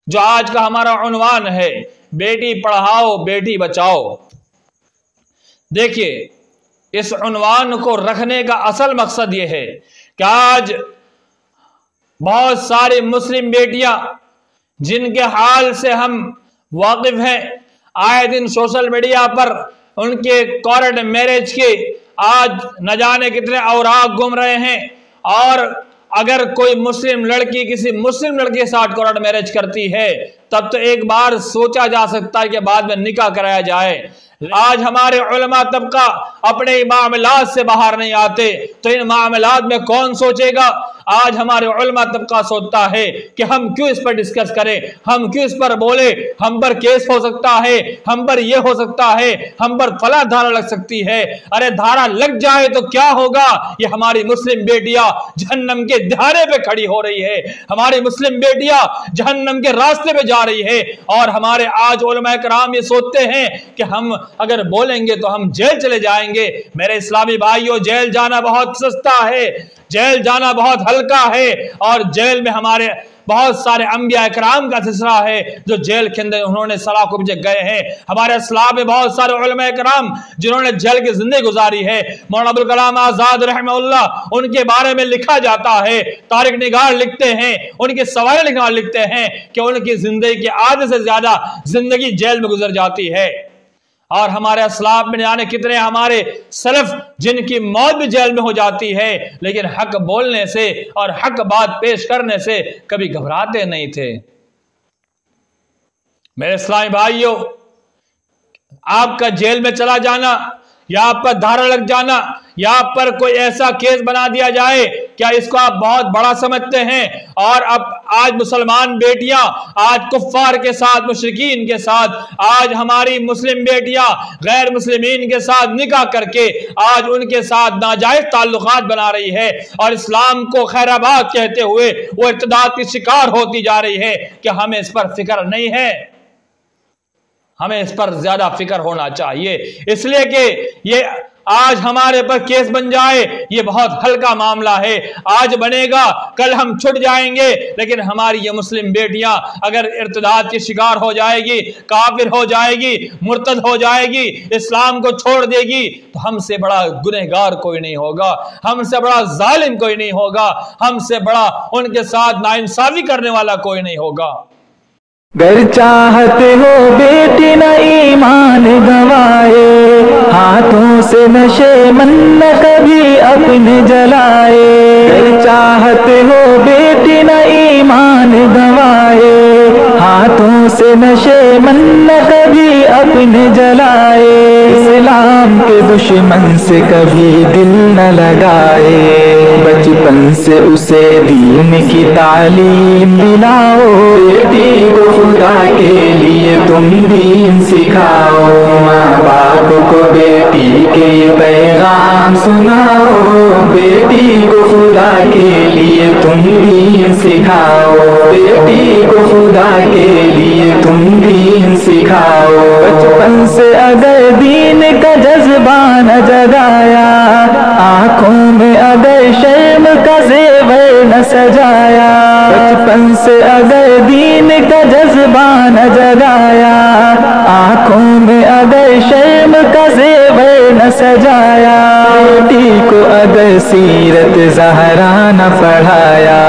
جو آج کا ہمارا عنوان ہے، بیٹی پڑھاؤ بیٹی بچاؤ۔ دیکھیے، اس عنوان کو رکھنے کا اصل مقصد یہ ہے کہ آج بہت ساری مسلم بیٹیاں جن کے حال سے ہم واقف ہیں، آئے دن سوشل میڈیا پر ان کے کورٹ میرج کے آج نہ جانے کتنے اوراق گھوم رہے ہیں، اور اگر کوئی مسلم لڑکی کسی مسلم لڑکی کے ساتھ کورٹ میرج کرتی ہے تب تو ایک بار سوچا جا سکتا ہے کہ بعد میں نکاح کرایا جائے۔ آج ہمارے علماء طبقہ اپنے معاملات سے باہر نہیں آتے تو ان معاملات میں کون سوچے گا؟ آج ہمارے علماء طبقہ سوچتا ہے کہ ہم کیوں اس پر ڈسکس کریں، ہم کیوں اس پر بولے، ہم پر کیس ہو سکتا ہے، ہم پر یہ ہو سکتا ہے، ہم پر فلاں دھارا لگ سکتی ہے۔ ارے دھارا لگ جائے تو کیا ہوگا؟ یہ ہماری مسلم بیٹیاں جہنم کے دہانے پہ کھڑی ہو رہی ہے، ہماری مسلم بیٹیاں جہنم کے راستے پہ جا رہی ہے، اور ہمارے آج علماء کرام یہ سوچتے ہیں کہ ہم اگر بولیں گے تو ہم جیل چلے جائیں گے۔ میرے اسلامی بھائیوں، جیل جانا بہت سستا ہے، جیل جانا بہت ہلکا ہے، اور جیل میں ہمارے بہت سارے انبیاء کرام کا سلسلہ ہے جو جیل کے اندر انہوں نے سلاخوں کے پیچھے گئے ہیں۔ ہمارے اسلام میں بہت سارے علماء کرام جنہوں نے جیل کی زندگی گزاری ہے۔ مولانا ابوالکلام آزاد رحمہ اللہ، ان کے بارے میں لکھا جاتا ہے، تاریخ نگار لکھتے ہیں، ان کے سوائے لکھنے والے لکھتے ہیں کہ ان کی زندگی کے آدھے سے زیادہ زندگی جیل میں گزر جاتی ہے۔ اور ہمارے اسلاف میں جانے کتنے ہمارے سلف جن کی موت بھی جیل میں ہو جاتی ہے، لیکن حق بولنے سے اور حق بات پیش کرنے سے کبھی گھبراتے نہیں تھے۔ میرے اسلامی بھائیوں، آپ کا جیل میں چلا جانا یا آپ پر دھارا لگ جانا یا آپ پر کوئی ایسا کیس بنا دیا جائے، کیا اس کو آپ بہت بڑا سمجھتے ہیں؟ اور اب آج مسلمان بیٹیاں آج کفار کے ساتھ، مشرکین کے ساتھ، آج ہماری مسلم بیٹیاں غیر مسلمین کے ساتھ نکاح کر کے آج ان کے ساتھ ناجائز تعلقات بنا رہی ہے، اور اسلام کو خیرآباد کہتے ہوئے وہ ارتداد کی شکار ہوتی جا رہی ہے۔ کہ ہمیں اس پر فکر نہیں ہے؟ ہمیں اس پر زیادہ فکر ہونا چاہیے، اس لیے کہ یہ آج ہمارے پر کیس بن جائے یہ بہت ہلکا معاملہ ہے، آج بنے گا کل ہم چھٹ جائیں گے، لیکن ہماری یہ مسلم بیٹیاں اگر ارتداد کی شکار ہو جائے گی، کافر ہو جائے گی، مرتد ہو جائے گی، اسلام کو چھوڑ دے گی، تو ہم سے بڑا گنہگار کوئی نہیں ہوگا، ہم سے بڑا ظالم کوئی نہیں ہوگا، ہم سے بڑا ان کے ساتھ ناانصافی کرنے والا کوئی نہیں ہوگا۔ گر چاہتے ہو بیٹی نہ ایمان گوائے، ہاتھوں سے نشے من نہ کبھی اپنے جلائے۔ گر چاہتے ہو بیٹی نہ ایمان گوائے، ہاتھوں سے نشے من نہ کبھی اپنے جلائے۔ اسلام کے دشمن سے کبھی دل نہ لگائے، بچپن سے اسے دین کی تعلیم دلاؤ۔ بیٹی کو خدا کے لیے تم دین سکھاؤ، ماں باپ کو بیٹی کے پیغام سناؤ۔ بیٹی کو خدا کے لیے تم دین سکھاؤ، بیٹی کو خدا کے لیے تم دین سکھاؤ۔ بچپن سے اگر دین کا جذبہ نہ جگایا، آنکھوں میں اگر شرم کا زیور نہ سجایا، بچپن سے اگر دین کا جذبہ نہ جگایا، آنکھوں میں اگر شرم کا زیور نہ سجایا، بیٹی کو اگر سیرت زہرا نہ پڑھایا،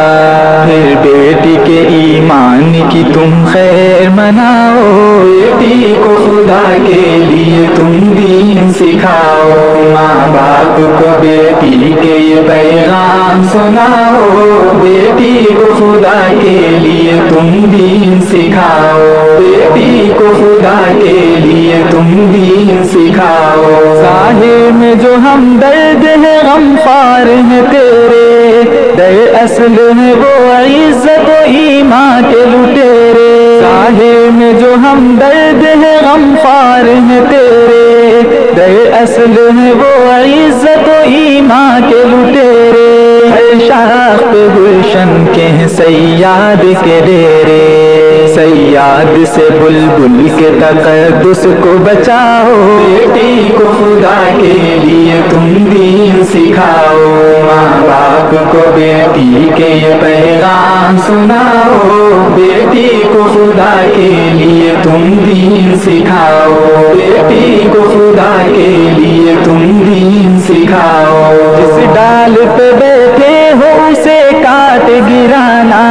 پھر بیٹی کے ایمان کی تم خیر مناؤ۔ بیٹی کو خدا کے لیے تم دین سکھاؤ، ماں باپ کو بیٹی کے یہ پیغام سناؤ۔ بیٹی کو خدا کے لیے تم دین سکھاؤ، بیٹی کو خدا کے لیے تم دین سکھاؤ۔ ظاہر میں جو ہم درد ہے غم خوار ہے تیرے، در اصل ہے وہ عزت و ایمان کے لٹیرے۔ ظاہر میں جو ہم درد ہے غم خوار ہے تیرے، در اصل ہے وہ عزت و ایمان کے لٹیرے۔ ہر شاخ پہ گلشن کے ہیں سیاد کے ڈیرے، صیاد سے بلبل کے تقدس کو بچاؤ، بیٹی کو خدا کے لیے تم دین سکھاؤ، ماں باپ کو بیٹی کے یہ پیغام سناؤ، بیٹی کو خدا کے لیے تم دین سکھاؤ، بیٹی کو خدا کے لیے تم دین سکھاؤ، جس ڈال پہ بیٹھے ہو اسے کاٹ گرانا،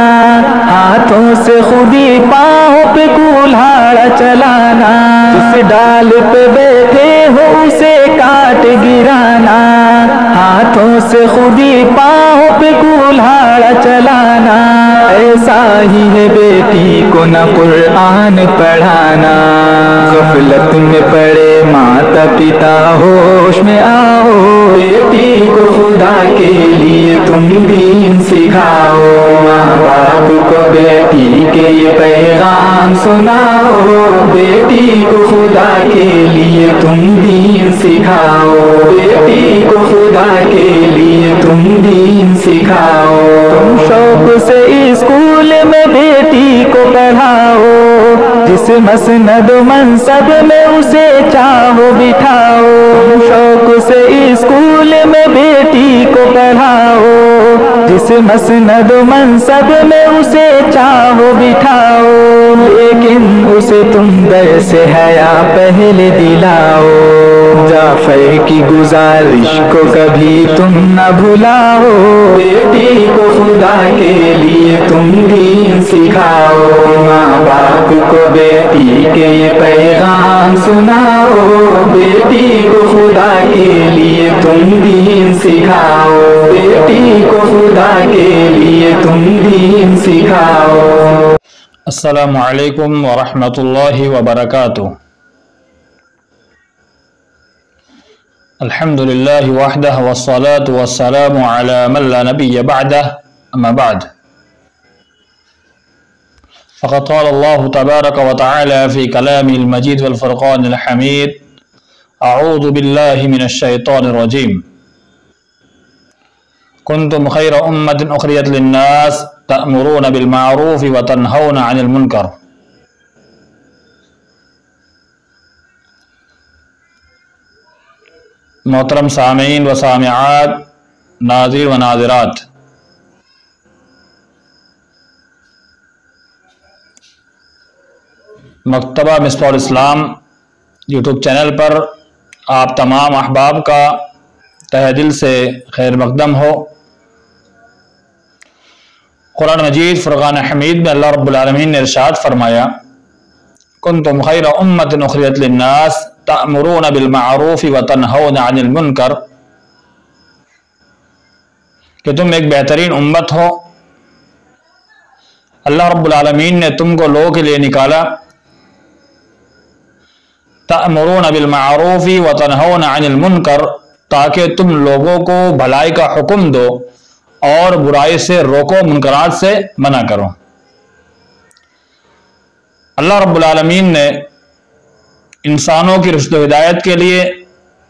ہاتھوں سے خودی پاؤں پہ کولہاڑا چلانا، جس ڈال پہ بیٹھے ہو اسے کاٹ گرانا، ہاتھوں سے خودی پاؤں پہ کولہاڑا چلانا، ایسا ہی ہے بیٹی کو نہ قرآن پڑھانا، غفلت میں پڑے ماتا پتا ہوش میں آؤ، بیٹی کو خدا کے لیے تم دین سکھاؤ، ماں باپ کو بیٹی کے یہ پیغام سناؤ، بیٹی کو خدا کے لیے تم دین سکھاؤ، بیٹی کو خدا کے لیے تم دین سکھاؤ، تم شوق سے اسکول میں بیٹی کو پڑھاؤ، جس مسند و منصب میں اسے چاہو بٹھاؤ، تم شوق سے اسکول میں بیٹی کو پڑھاؤ، جس مسند و منصب میں اسے چاہو بٹھاؤ، لیکن اسے تم درس حیا پہلے دلاؤ، جعفر کی گزارش کو کبھی تم نہ بھلاؤ، بیٹی کو خدا کے لیے تم دین سکھاؤ، ماں باپ کو بیٹی کے یہ پیغام سناؤ، بیٹی کو خدا کے لیے تم دین سکھاؤ، بیٹی کو خدا کے لیے تم دین سکھاؤ۔ السلام علیکم ورحمۃ اللہ وبرکاتہ۔ الحمد للہ وحدہ والصلاة والسلام علی من لا نبی بعدہ، اما بعد فقد قال اللہ تبارک وتعالی فی کلامہ المجید والفرقان الحمید، اعوذ باللہ من الشیطان الرجیم، کنتم خیر امۃ اخرجت للناس تأمرون بالمعروف وتنہون عن المنکر۔ محترم سامعین و سامعات، ناظرین و ناظرات، مکتبہ مصباح الاسلام یوٹیوب چینل پر آپ تمام احباب کا تہ دل سے خیر مقدم ہو۔ قرآن مجید فرقان حمید میں اللہ رب العالمین نے ارشاد فرمایا، کنتم خیر امۃ اخرجت للناس تأمرون بالمعروف وتنہون عن المنکر، کہ تم ایک بہترین امت ہو، اللہ رب العالمین نے تم کو لوگوں کے لیے نکالا، تأمرون بالمعروف وتنہون عن المنکر، تاکہ تم لوگوں کو بھلائی کا حکم دو اور برائی سے روکو، منکرات سے منع کرو۔ اللہ رب العالمین نے انسانوں کی رشد و ہدایت کے لیے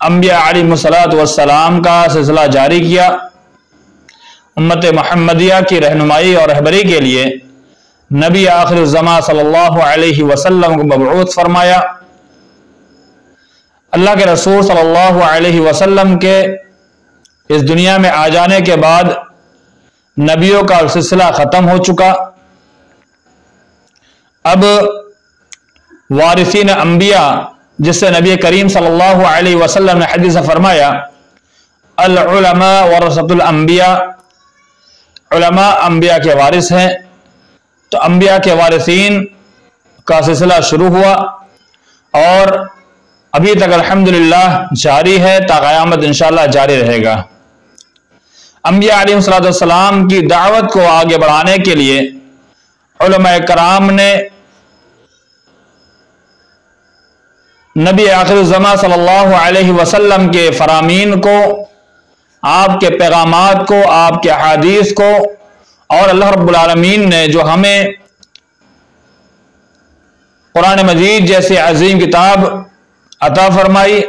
انبیاء علیہ الصلوۃ والسلام کا سلسلہ جاری کیا، امت محمدیہ کی رہنمائی اور رہبری کے لیے نبی آخر الزمان صلی اللہ علیہ وسلم کو مبعوث فرمایا۔ اللہ کے رسول صلی اللہ علیہ وسلم کے اس دنیا میں آ جانے کے بعد نبیوں کا سلسلہ ختم ہو چکا، اب وارثین انبیاء، جس سے نبی کریم صلی اللہ علیہ وسلم نے حدیث فرمایا، العلماء ورثۃ الانبیاء، علماء انبیاء کے وارث ہیں، تو انبیاء کے وارثین کا سلسلہ شروع ہوا اور ابھی تک الحمدللہ جاری ہے، تا قیامت انشاءاللہ جاری رہے گا۔ انبیاء علیہ السلام کی دعوت کو آگے بڑھانے کے لیے علماء کرام نے نبی آخر الزمان صلی اللہ علیہ وسلم کے فرامین کو، آپ کے پیغامات کو، آپ کے احادیث کو، اور اللہ رب العالمین نے جو ہمیں قرآن مجید جیسی عظیم کتاب عطا فرمائی،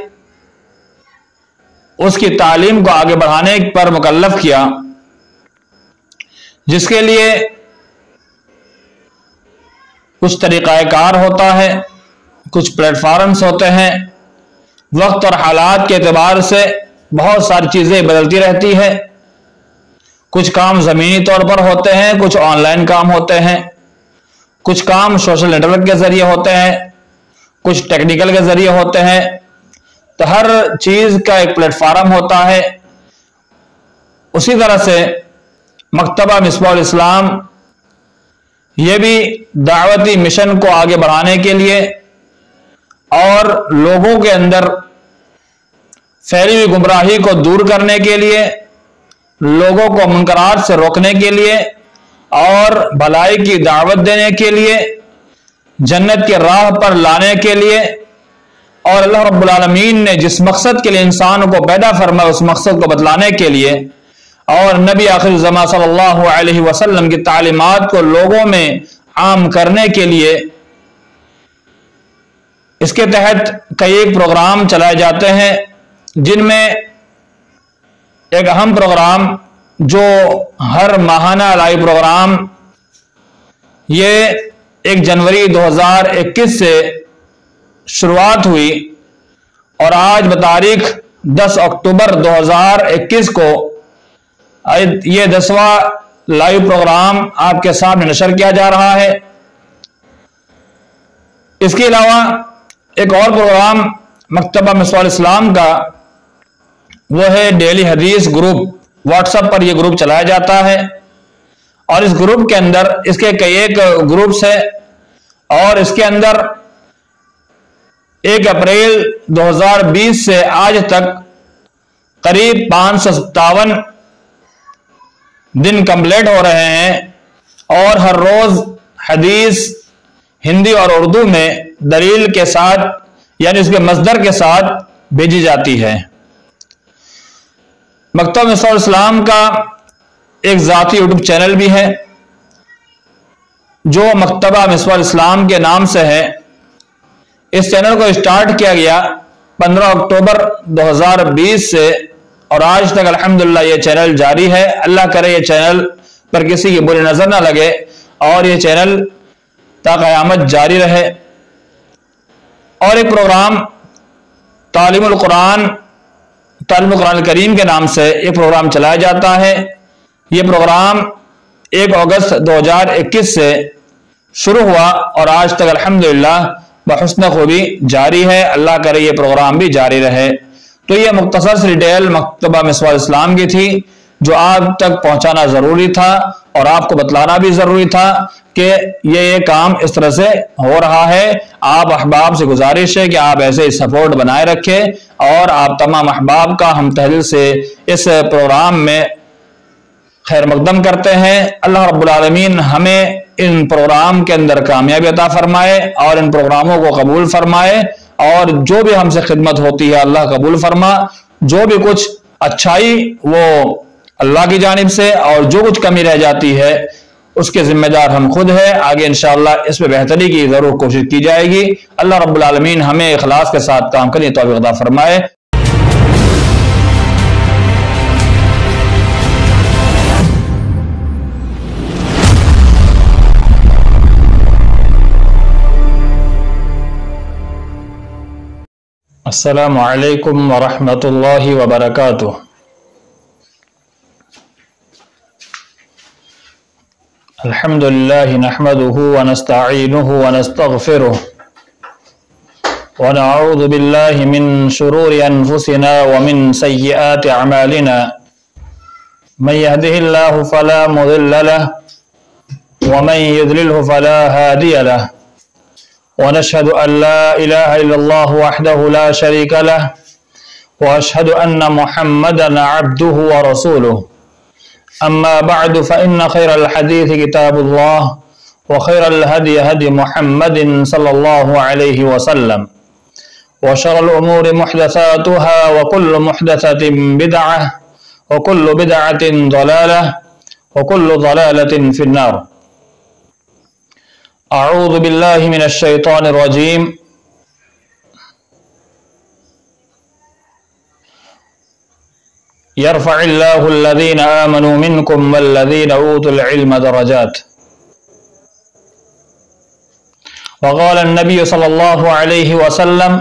اس کی تعلیم کو آگے بڑھانے پر مکلف کیا، جس کے لیے कुछ तरीक़ा कार होता है, कुछ प्लेटफार्म्स होते हैं। वक्त और हालात के एतबार से बहुत सारी चीज़ें बदलती रहती है। कुछ काम ज़मीनी तौर पर होते हैं, कुछ ऑनलाइन काम होते हैं, कुछ काम सोशल नेटवर्क के ज़रिए होते हैं, कुछ टेक्निकल के ज़रिए होते हैं। तो हर चीज़ का एक प्लेटफार्म होता है। उसी तरह से मकतबा मिसबाहुल इस्लाम ये भी दावती मिशन को आगे बढ़ाने के लिए और लोगों के अंदर फैली हुई गुमराही को दूर करने के लिए, लोगों को मुनकरात से रोकने के लिए और भलाई की दावत देने के लिए, जन्नत के राह पर लाने के लिए, और अल्लाह रब्बुल आलमीन ने जिस मकसद के लिए इंसान को पैदा फरमाया उस मकसद को बतलाने के लिए और नबी आखिर ज़मां सल्लल्लाहु अलैहि वसल्लम की तालीमात को लोगों में आम करने के लिए इसके तहत कई एक प्रोग्राम चलाए जाते हैं, जिनमें एक अहम प्रोग्राम जो हर माहाना लाइव प्रोग्राम ये 1 जनवरी 2021 से शुरुआत हुई और आज बतारीख 10 अक्टूबर 2021 को ये 10वां लाइव प्रोग्राम आपके सामने नशर किया जा रहा है। इसके अलावा एक और प्रोग्राम मकतबा मिसबाहुल इस्लाम का वो है डेली हदीस ग्रुप। व्हाट्सएप पर यह ग्रुप चलाया जाता है और इस ग्रुप के अंदर इसके कई एक ग्रुप्स है और इसके अंदर 1 अप्रैल 2020 से आज तक करीब 557 दिन कंप्लीट हो रहे हैं और हर रोज हदीस हिंदी और उर्दू में दलील के साथ यानी उसके मसदर के साथ भेजी जाती है। मकतबा मिसबाहुल इस्लाम का एक ज़ाती यूट्यूब चैनल भी है जो मकतबा मिसबाहुल इस्लाम के नाम से है। इस चैनल को स्टार्ट किया गया 15 अक्टूबर 2020 से और आज तक अल्हम्दुलिल्लाह ये चैनल जारी है। अल्लाह करे ये चैनल पर किसी की बुरी नजर ना लगे और ये चैनल ता क़यामत जारी रहे। और एक प्रोग्राम तालीमुल कुरान करीम के नाम से एक प्रोग्राम चलाया जाता है। ये प्रोग्राम 1 अगस्त 2021 से शुरू हुआ और आज तक अल्हम्दुलिल्लाह बहुस्न खूबी जारी है। अल्लाह करे ये प्रोग्राम भी जारी रहे। तो ये मुख्तसर सी डिटेल मकतबा मिसबाहुल इस्लाम की थी जो आप तक पहुंचाना जरूरी था और आपको बतलाना भी जरूरी था कि ये काम इस तरह से हो रहा है। आप अहबाब से गुजारिश है कि आप ऐसे सपोर्ट बनाए रखें और आप तमाम अहबाब का हम तहदिल से इस प्रोग्राम में खैर मकदम करते हैं। अल्लाह रब्बुल आलमीन हमें इन प्रोग्राम के अंदर कामयाबी अता फरमाए और इन प्रोग्रामों को कबूल फरमाए और जो भी हमसे खिदमत होती है अल्लाह कबूल फरमा। जो भी कुछ अच्छाई वो अल्लाह की जानिब से और जो कुछ कमी रह जाती है उसके जिम्मेदार हम खुद है। आगे इंशाअल्लाह इस पे बेहतरी की जरूर कोशिश की जाएगी। अल्लाह रब्बुल आलमीन हमें इखलास के साथ काम करने की तौफीक अता फरमाए। अस्सलामु अलैकुम व रहमतुल्लाहि व बरकातुहू। अल्हम्दुलिल्लाहि नहमदुहु व नस्तईनुहु व नस्तगफिरुहु व नऊज़ु बिल्लाहि मिन शुरूरि अनफुसिना व मिन सय्यिआति अमालिना मन यहदिहिल्लाहु फला मुदिल्ल लहु व मन युद्लिलहु फला हादिय लहु व नशहदु अन ला इलाहा इल्लल्लाहु वहदहु ला शरीका लहु व अशहदु अन्न मुहम्मदन अब्दुहु व रसूलुहु। अम्मा बअद फ़इन्न खैरल हदीस किताबुल्लाह व खैरल हदी हदी मुहम्मदिन सल्लल्लाहु अलैहि वसल्लम व शर्रल उमूरि मुहदसातुहा व कुल्लु मुहदसतिन बिदअह व कुल्लु बिदअतिन ज़लालह व कुल्लु ज़लालतिन फिन्नार। अऊज़ु बिल्लाहि मिनश शैतानिर रजीम। यरफ़इल्लाहु अल्लज़ीना आमनू मिनकुम वल्लज़ीना ऊतुल इल्म दरजात। वक़ाल नबी सल्लल्लाहु अलैहि वसल्लम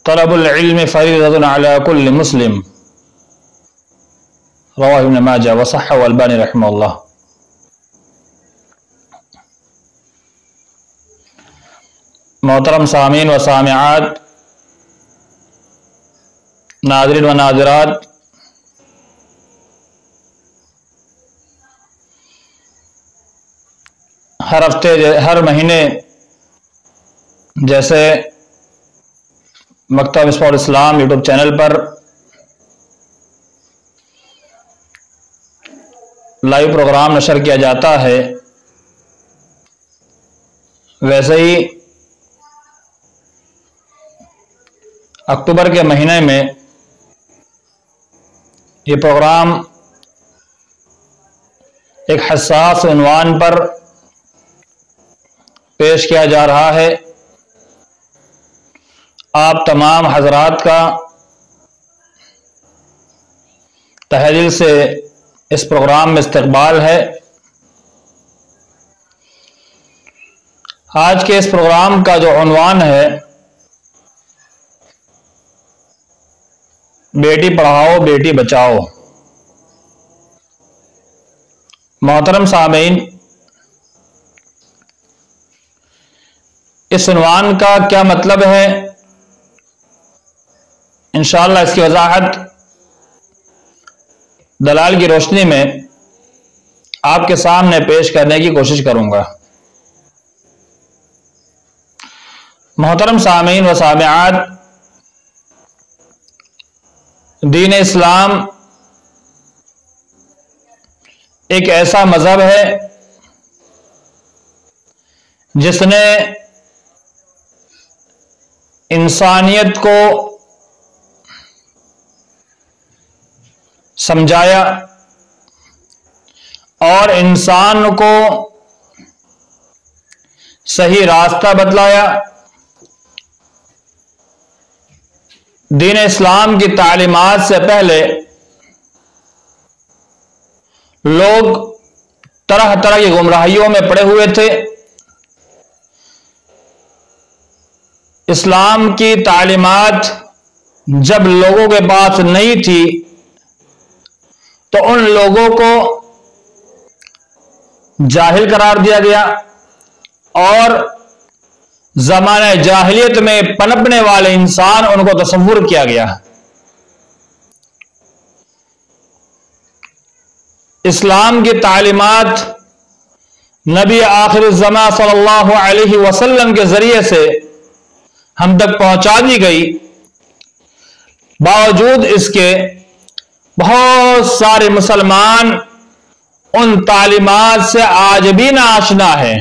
तलबुल इल्म फरीदतुन अला कुल्लि मुस्लिम, रवाहु इब्न माजा व सह्हहु अल्बानी रहमहुल्लाह। मोहतरम सामीन व सामिआत, नाज़रीन व नाज़िरात, हर हफ्ते हर महीने जैसे मकतब मिसबाहुल इस्लाम यूट्यूब चैनल पर लाइव प्रोग्राम नशर किया जाता है, वैसे ही अक्टूबर के महीने में ये प्रोग्राम एक हसास उन्वान पर पेश किया जा रहा है। आप तमाम हजरात का तहे दिल से इस प्रोग्राम में इस्तकबाल है। आज के इस प्रोग्राम का जो उन्वान है, बेटी पढ़ाओ बेटी बचाओ। मोहतरम सामीन, इस उन्वान का क्या मतलब है, इंशाअल्लाह इसकी वजाहत दलाल की रोशनी में आपके सामने पेश करने की कोशिश करूंगा। मोहतरम सामीन व सामिआत, दीन इस्लाम एक ऐसा मजहब है जिसने इंसानियत को समझाया और इंसान को सही रास्ता बतलाया। दीन इस्लाम की तालीमात से पहले लोग तरह तरह की गुमराहियों में पड़े हुए थे। इस्लाम की तालीमात जब लोगों के पास नहीं थी तो उन लोगों को जाहिल करार दिया गया और ज़माने जाहिलियत में पनपने वाले इंसान उनको तसव्वुर किया गया। इस्लाम की तालीमात नबी आखिर ज़मा सल्लल्लाहु अलैहि वसल्लम के जरिए से हम तक पहुंचा दी गई। बावजूद इसके बहुत सारे मुसलमान उन तालीमात से आज भी नाआशना है।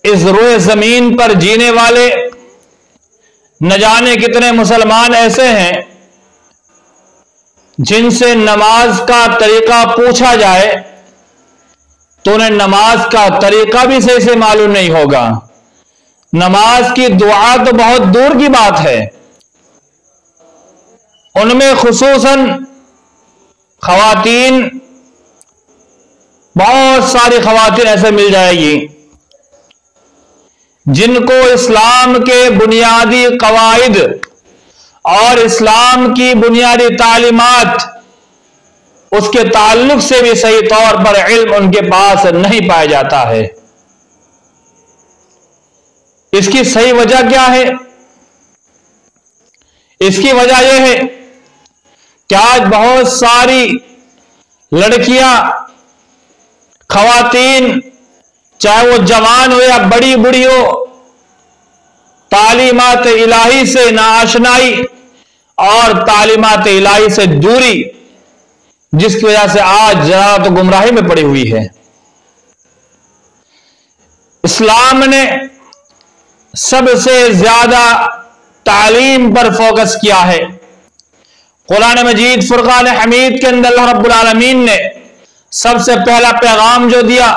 इस रूए जमीन पर जीने वाले न जाने कितने मुसलमान ऐसे हैं जिनसे नमाज का तरीका पूछा जाए तो उन्हें नमाज का तरीका भी सही से मालूम नहीं होगा। नमाज की दुआ तो बहुत दूर की बात है। उनमें खुसूसन खवातीन, बहुत सारी खवातीन ऐसे मिल जाएगी जिनको इस्लाम के बुनियादी कवाइद और इस्लाम की बुनियादी तालीमात उसके ताल्लुक से भी सही तौर पर इल्म उनके पास नहीं पाया जाता है। इसकी सही वजह क्या है? इसकी वजह यह है कि आज बहुत सारी लड़कियां, खवातीन, चाहे वो जवान हो या बड़ी बूढ़ी हो, तालीमात इलाही से नाआशनाई और तालीमात इलाही से दूरी, जिसकी वजह से आज जरा तो गुमराही में पड़ी हुई है। इस्लाम ने सबसे ज्यादा तालीम पर फोकस किया है। कुरान मजीद फुरकान हमीद के अंदर अल्लाह रब्बुल आलमीन ने सबसे पहला पैगाम जो दिया,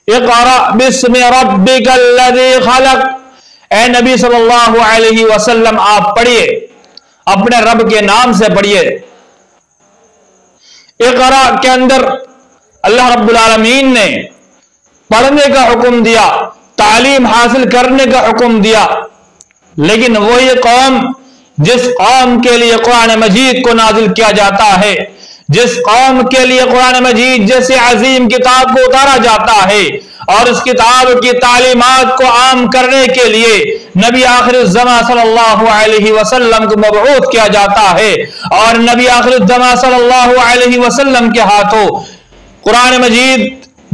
इक़रा बिस्मि रब्बिकल लज़ी खलक़, ए नबी सल्लल्लाहु अलैहि वसल्लम आप पढ़िए, अपने रब के नाम से पढ़िए। इक़रा के अंदर अल्लाह रब्बुल आलमीन ने पढ़ने का हुक्म दिया, तालीम हासिल करने का हुक्म दिया, लेकिन वो ये कौम जिस कौम के लिए कुरान मजीद को नाजिल किया जाता है, जिस कौम के लिए कुरान मजीद जैसे अजीम किताब को उतारा जाता है और उस किताब की तालीमात को आम करने के लिए नबी आखिरुज़्ज़मा सल्लल्लाहु अलैहि वसल्लम को मबऊथ किया जाता है और नबी आखिरुज़्ज़मा सल्लल्लाहु अलैहि वसल्लम के हाथों कुरान मजीद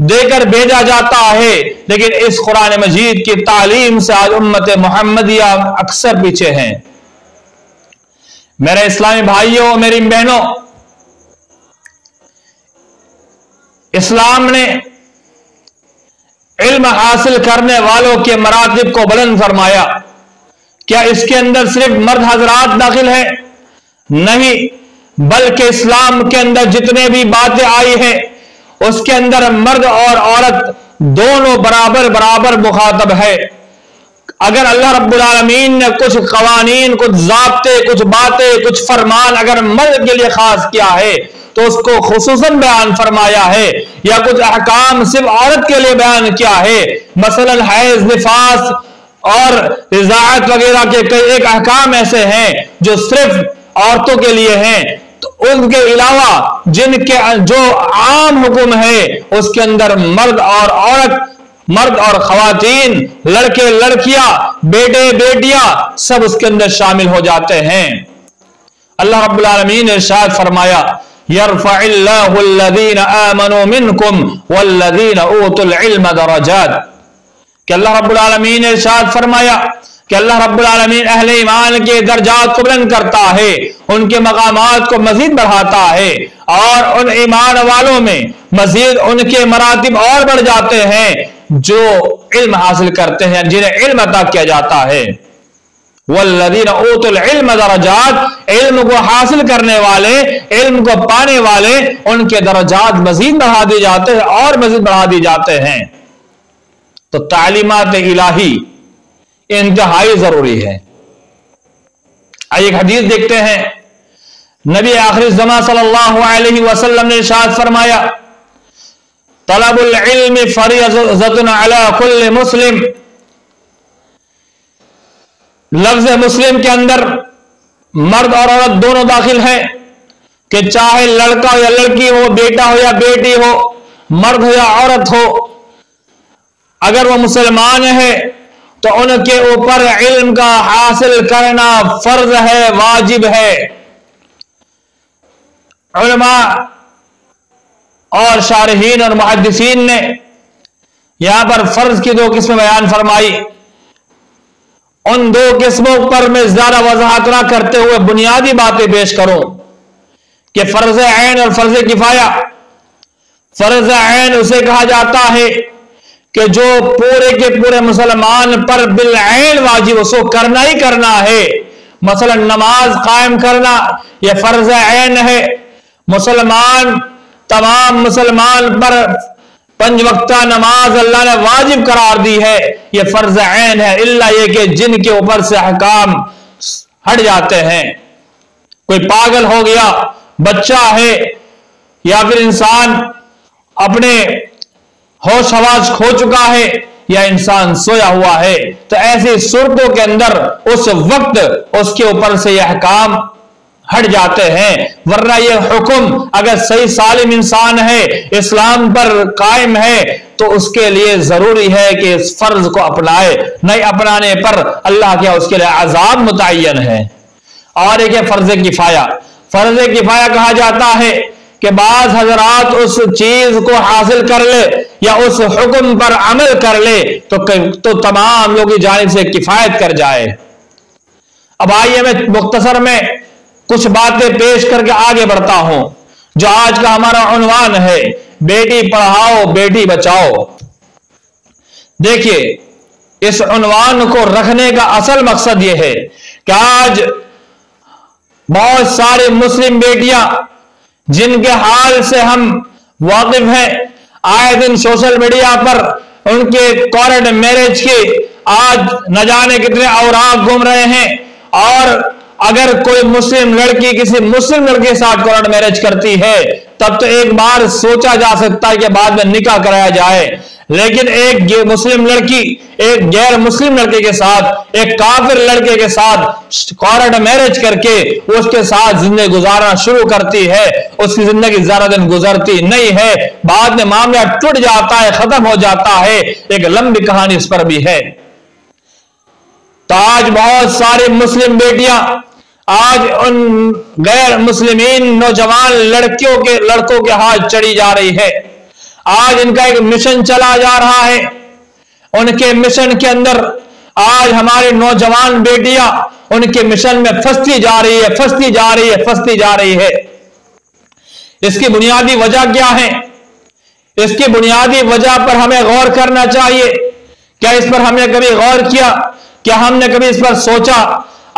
देकर भेजा जाता है, लेकिन इस कुरान मजीद की तालीम से आज उम्मत मुहम्मदिया अक्सर पीछे हैं। मेरे इस्लामी भाइयों, मेरी बहनों, इस्लाम ने इल्म हासिल करने वालों के मरातिब को बुलंद फरमाया। क्या इसके अंदर सिर्फ मर्द हजरात दाखिल है? नहीं, बल्कि इस्लाम के अंदर जितने भी बातें आई हैं उसके अंदर मर्द और औरत दोनों बराबर बराबर मुखातब है। अगर अल्लाह रब्बुल आलमीन ने कुछ कवानीन, कुछ ज़ाब्ते, कुछ बातें, कुछ फरमान अगर मर्द के लिए खास किया है तो उसको खुसूसन बयान फरमाया है, या कुछ अहकाम सिर्फ औरत के लिए बयान किया है, मसलन हैज, निफास और रिज़ाअत वगैरह के कई एक अहकाम ऐसे हैं जो सिर्फ औरतों के लिए हैं, तो उनके अलावा जिनके जो आम हुक्म है उसके अंदर मर्द और औरत, मर्द और खवातीन, लड़के लड़कियां, बेटे बेटियां सब उसके अंदर शामिल हो जाते हैं। अल्लाह रब्बुल आलमीन ने इरशाद फरमाया, यरफ़इल्लाहु अल्लज़ीना आमनू मिनकुम वल्लज़ीना ऊतुल इल्म दरजात, कि अल्लाह रब्बुल आलमीन ने इरशाद फरमाया कि अल्लाह रब्बुल आलमीन अहले ईमान के दर्जात को बुलंद करता है, उनके मकामात को मजीद बढ़ाता है और उन ईमान वालों में मजीद उनके मरातिब और बढ़ जाते हैं जो इल्म हासिल करते हैं, जिन्हें इल्म अता किया जाता है। वल्लज़ीना ऊतुल इल्म दरजात, इल्म को हासिल करने वाले, इल्म को पाने वाले, उनके दर्जात मजीद बढ़ा दिए जाते हैं और मजीद बढ़ा दिए जाते हैं। तो तालीमात इलाही इंतहाई जरूरी है। आइए एक हदीस देखते हैं। नबी आखिरुज़्ज़मा सल्लल्लाहु अलैहि वसल्लम ने इरशाद फरमाया, तलबुल इल्म फरीज़तुन अला कुल्लि मुस्लिम। लफ्ज मुस्लिम के अंदर मर्द और औरत दोनों दाखिल हैं, कि चाहे लड़का हो या लड़की हो, बेटा हो या बेटी हो, मर्द हो या औरत हो, अगर वो मुसलमान है तो उनके ऊपर इल्म का हासिल करना फर्ज है, वाजिब है। उलमा और शारहीन और मुहद्दिसीन ने यहां पर फर्ज की दो किस्में बयान फरमाई। उन दो किस्मों पर मैं ज्यादा वजाहत ना करते हुए बुनियादी बातें पेश करूं कि फर्ज ऐन और फर्ज किफाया। फर्ज ऐन उसे कहा जाता है कि जो पूरे के पूरे मुसलमान पर बिल ऐन वाजिब, उसको करना ही करना है। मसलन नमाज कायम करना यह फर्ज ऐन है। मुसलमान, तमाम मुसलमान पर 5 वक्ता नमाज अल्लाह ने वाजिब करार दी है, यह फर्ज ऐन है, इल्ला ये कि जिनके ऊपर से अहकाम हट जाते हैं। कोई पागल हो गया, बच्चा है, या फिर इंसान अपने होश हवास खो चुका है, या इंसान सोया हुआ है, तो ऐसी सूरतों के अंदर उस वक्त उसके ऊपर से यह अहकाम हट जाते हैं। वरना यह हुक्म अगर सही सालिम इंसान है, इस्लाम पर कायम है, तो उसके लिए जरूरी है कि इस फर्ज को अपनाए। नहीं अपनाने पर अल्लाह के उसके लिए अजाब मुतय्यन है। और एक है फर्ज किफाया। फर्ज किफाया कहा जाता है कि बाज हजरात उस चीज को हासिल कर ले या उस हुक्म पर अमल कर ले तो तमाम लोगों की जानिब से किफायत कर जाए। अब आइए मैं मुख्तसर में कुछ बातें पेश करके आगे बढ़ता हूं। जो आज का हमारा उन्वान है, बेटी पढ़ाओ बेटी बचाओ। देखिए, इस उन्वान को रखने का असल मकसद यह है कि आज बहुत सारी मुस्लिम बेटियां जिनके हाल से हम वाकिफ हैं, आए दिन सोशल मीडिया पर उनके कॉर्ड मैरिज के आज न जाने कितने औराक घूम रहे हैं और अगर कोई मुस्लिम लड़की किसी मुस्लिम लड़के के साथ कोर्ट मैरिज करती है तब तो एक बार सोचा जा सकता है कि बाद में निकाह कराया जाए, लेकिन एक मुस्लिम लड़की एक गैर मुस्लिम लड़के के साथ, एक काफिर लड़के के साथ कोर्ट मैरिज करके उसके साथ जिंदगी गुजारना शुरू करती है, उसकी जिंदगी ज्यादा दिन गुजरती नहीं है, बाद में मामला टूट जाता है, खत्म हो जाता है। एक लंबी कहानी इस पर भी है। तो आज बहुत सारी मुस्लिम बेटियां आज उन गैर मुस्लिमीन नौजवान लड़कों के हाथ चढ़ी जा रही है। आज इनका एक मिशन चला जा रहा है, उनके मिशन के अंदर आज हमारी नौजवान बेटियां उनके मिशन में फंसती जा रही है, फंसती जा रही है, फंसती जा रही है। इसकी बुनियादी वजह क्या है? इसकी बुनियादी वजह पर हमें गौर करना चाहिए। क्या इस पर हमने कभी गौर किया? क्या हमने कभी इस पर सोचा?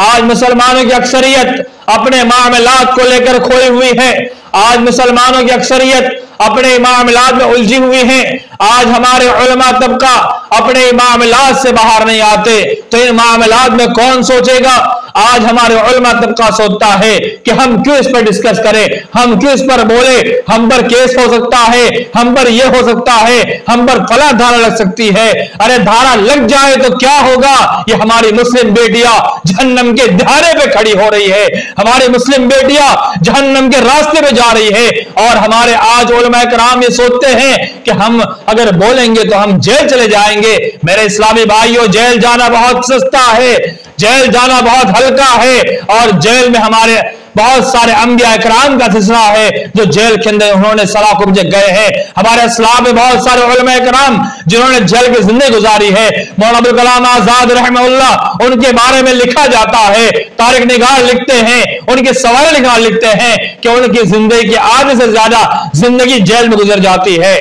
आज मुसलमानों की अक्सरियत अपने मामलात को लेकर खोई हुई है। आज मुसलमानों की अक्सरियत अपने मामलात में उलझी हुई है। आज हमारे उलमा तबका अपने मामलात से बाहर नहीं आते, तो इन मामलात में कौन सोचेगा? आज हमारे उलमा तबका सोचता है कि हम क्यों इस पर डिस्कस करें, हम क्यों इस पर बोले, हम पर केस हो सकता है, हम पर यह हो सकता है, हम पर फला धारा लग सकती है। अरे धारा लग जाए तो क्या होगा? ये हमारी मुस्लिम बेटियां जहन्नम के दहारे पे खड़ी हो रही है, हमारी मुस्लिम बेटियां जहन्नम के रास्ते पे जा रही है। और हमारे आज उलमा कराम ये सोचते हैं कि हम अगर बोलेंगे तो हम जेल चले जाएंगे। मेरे इस्लामी भाइयों, जेल जाना बहुत सस्ता है, जेल जाना बहुत हल्का है, और जेल में हमारे बहुत सारे अंबिया इकराम का सिलसिला है जो जेल के अंदर उन्होंने सलाखों में गए हैं। हमारे इस्लाम में बहुत सारे उलमा इकराम जिन्होंने जेल की जिंदगी गुजारी है। मौलाना अबुल कलाम आजाद रहमतुल्लाह, उनके बारे में लिखा जाता है, तारिक निगार लिखते हैं, उनके सवाल निगार लिखते हैं कि उनकी जिंदगी की आधे से ज्यादा जिंदगी जेल में गुजर जाती है।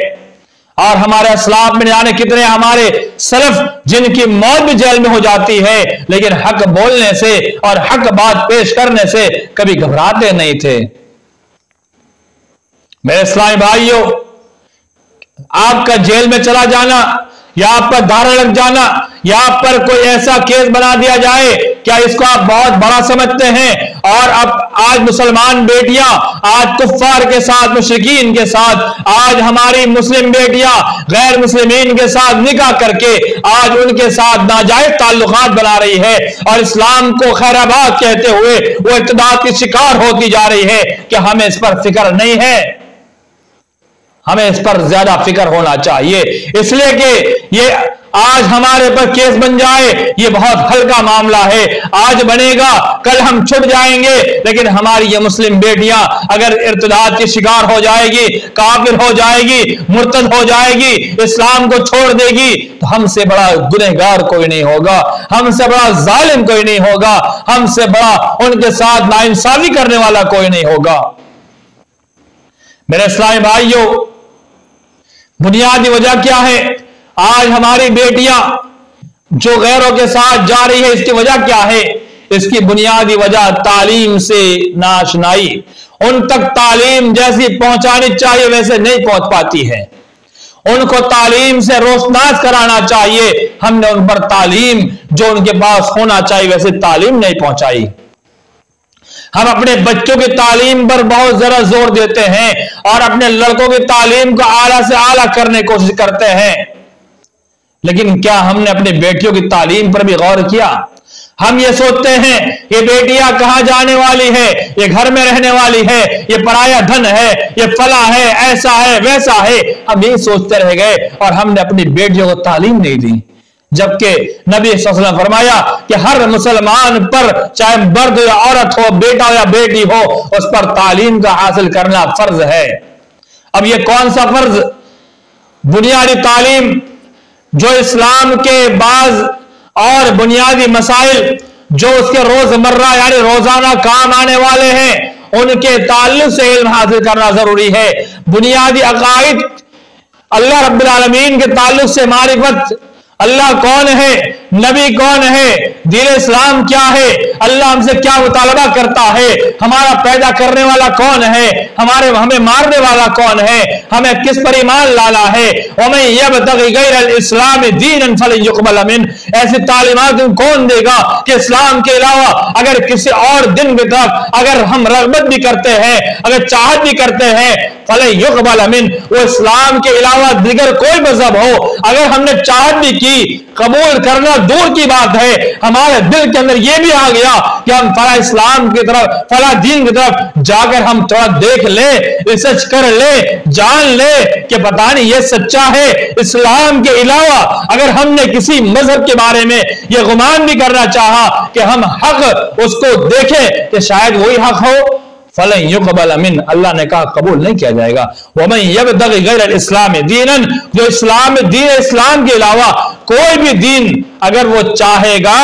और हमारे इस्लाम में जाने कितने हमारे सलफ जिनकी मौत भी जेल में हो जाती है, लेकिन हक बोलने से और हक बात पेश करने से कभी घबराते नहीं थे। मेरे इस्लामी भाइयों, आपका जेल में चला जाना या आप पर धारा लग जाना या आप पर कोई ऐसा केस बना दिया जाए, क्या इसको आप बहुत बड़ा समझते हैं? और अब आज मुसलमान बेटियां आज कुफ्फार के साथ, मुशरिकीन के साथ, आज हमारी मुस्लिम बेटियां गैर मुस्लिमीन के साथ निकाह करके आज उनके साथ नाजायज ताल्लुकात बना रही है और इस्लाम को खैराबाद कहते हुए वो इत्तेदाद की शिकार होती जा रही है। कि हमें इस पर फिक्र नहीं है? हमें इस पर ज्यादा फिक्र होना चाहिए, इसलिए कि ये आज हमारे पर केस बन जाए ये बहुत हल्का मामला है। आज बनेगा, कल हम छुट जाएंगे, लेकिन हमारी ये मुस्लिम बेटियां अगर इर्तिदाद की शिकार हो जाएगी, काफिर हो जाएगी, मुर्तद हो जाएगी, इस्लाम को छोड़ देगी, तो हमसे बड़ा गुनहगार कोई नहीं होगा, हमसे बड़ा जालिम कोई नहीं होगा, हमसे बड़ा उनके साथ नाइंसाफी करने वाला कोई नहीं होगा। मेरे इस्लामी भाइयों, बुनियादी वजह क्या है? आज हमारी बेटियां जो गैरों के साथ जा रही है, इसकी वजह क्या है? इसकी बुनियादी वजह तालीम से नाशनाई। उन तक तालीम जैसी पहुंचानी चाहिए वैसे नहीं पहुंच पाती है। उनको तालीम से रोशनास कराना चाहिए, हमने उन पर तालीम जो उनके पास होना चाहिए वैसे तालीम नहीं पहुंचाई। हम अपने बच्चों की तालीम पर बहुत जरा जोर देते हैं और अपने लड़कों की तालीम को आला से आला करने की कोशिश करते हैं, लेकिन क्या हमने अपनी बेटियों की तालीम पर भी गौर किया? हम ये सोचते हैं ये बेटियां कहां जाने वाली है, ये घर में रहने वाली है, ये पराया धन है, ये फला है, ऐसा है, वैसा है। हम यही सोचते रह गए और हमने अपनी बेटियों को तालीम नहीं दी, जबकि नबी सल्लल्लाहु अलैहि वसल्लम फरमाया कि हर मुसलमान पर चाहे मर्द या औरत हो, बेटा या बेटी हो, उस पर तालीम का हासिल करना फर्ज है। अब ये कौन सा फर्ज? बुनियादी तालीम जो इस्लाम के बाज और बुनियादी मसाइल जो उसके रोजमर्रा यानी रोजाना काम आने वाले हैं, उनके ताल्लुक से इल्म हासिल करना जरूरी है। बुनियादी अकाइद, अल्लाह रब्बुल आलमीन के ताल्लुक से मारिफत, अल्लाह कौन है, नबी कौन है, दीन इस्लाम क्या है, अल्लाह हमसे क्या मुतालबा करता है, हमारा पैदा करने वाला कौन है, हमें मारने वाला कौन है, हमें किस पर ईमान लाना है। वमन यब्तगी गैरल इस्लाम दीनन फलन युक़बल मिन, ऐसी तालीमात कौन देगा कि इस्लाम के अलावा अगर किसी और दिन की तरफ अगर हम रग़बत भी करते हैं, अगर चाहत भी करते हैं, फलन युक़बल मिन, वो इस्लाम के अलावा दिगर कोई मजहब हो अगर हमने चाहत भी की, कबूल करना दूर की बात है, हमारे दिल के अंदर यह भी आ गया कि हम फला इस्लाम की तरफ, फला दीन की तरफ जाकर हम थोड़ा देख ले, रिसर्च कर ले, जान ले कि पता नहीं ये सच्चा है। इस्लाम के अलावा अगर हमने किसी मजहब के बारे में यह गुमान भी करना चाहा कि हम हक उसको देखें कि शायद वही हक हो, फलन युक़बल मिन, अल्लाह ने कहा कबूल नहीं किया जाएगा। वमन यब्तगी गैरल इस्लाम दीनन, जो इस्लाम दीन इस्लाम के अलावा कोई भी दीन अगर वो चाहेगा,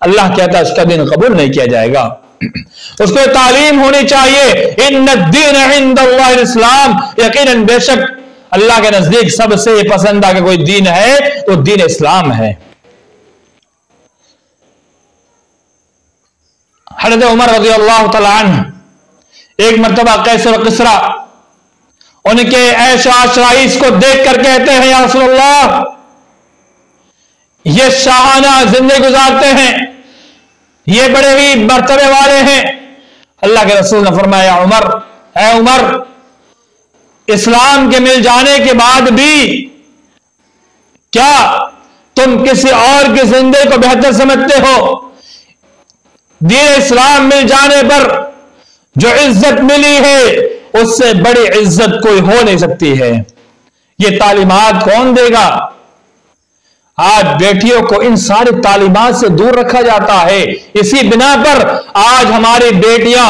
अल्लाह कहता है उसका दीन कबूल नहीं किया जाएगा। उसको तालीम होनी चाहिए, इन्नद्दीन इंदल्लाहिल इस्लाम, यकीनन बेशक अल्लाह के नजदीक सबसे पसंदीदा कोई दीन है तो दीन इस्लाम है। हज़रत उमर रज़ियल्लाहु तआला अन्हु एक मर्तबा कैसर और किसरा उनके ऐश आशराइश को देख कर कहते हैं, या रसूलल्लाह, ये शाहाना जिंदगी गुजारते हैं, ये बड़े ही मर्तबे वाले हैं। अल्लाह के रसूल ने फरमाया, उमर, ऐ उमर, इस्लाम के मिल जाने के बाद भी क्या तुम किसी और की जिंदगी को बेहतर समझते हो? दीन इस्लाम मिल जाने पर जो इज्जत मिली है उससे बड़ी इज्जत कोई हो नहीं सकती है। ये तालीमात कौन देगा? आज बेटियों को इन सारी तालीमात से दूर रखा जाता है। इसी बिना पर आज हमारी बेटियां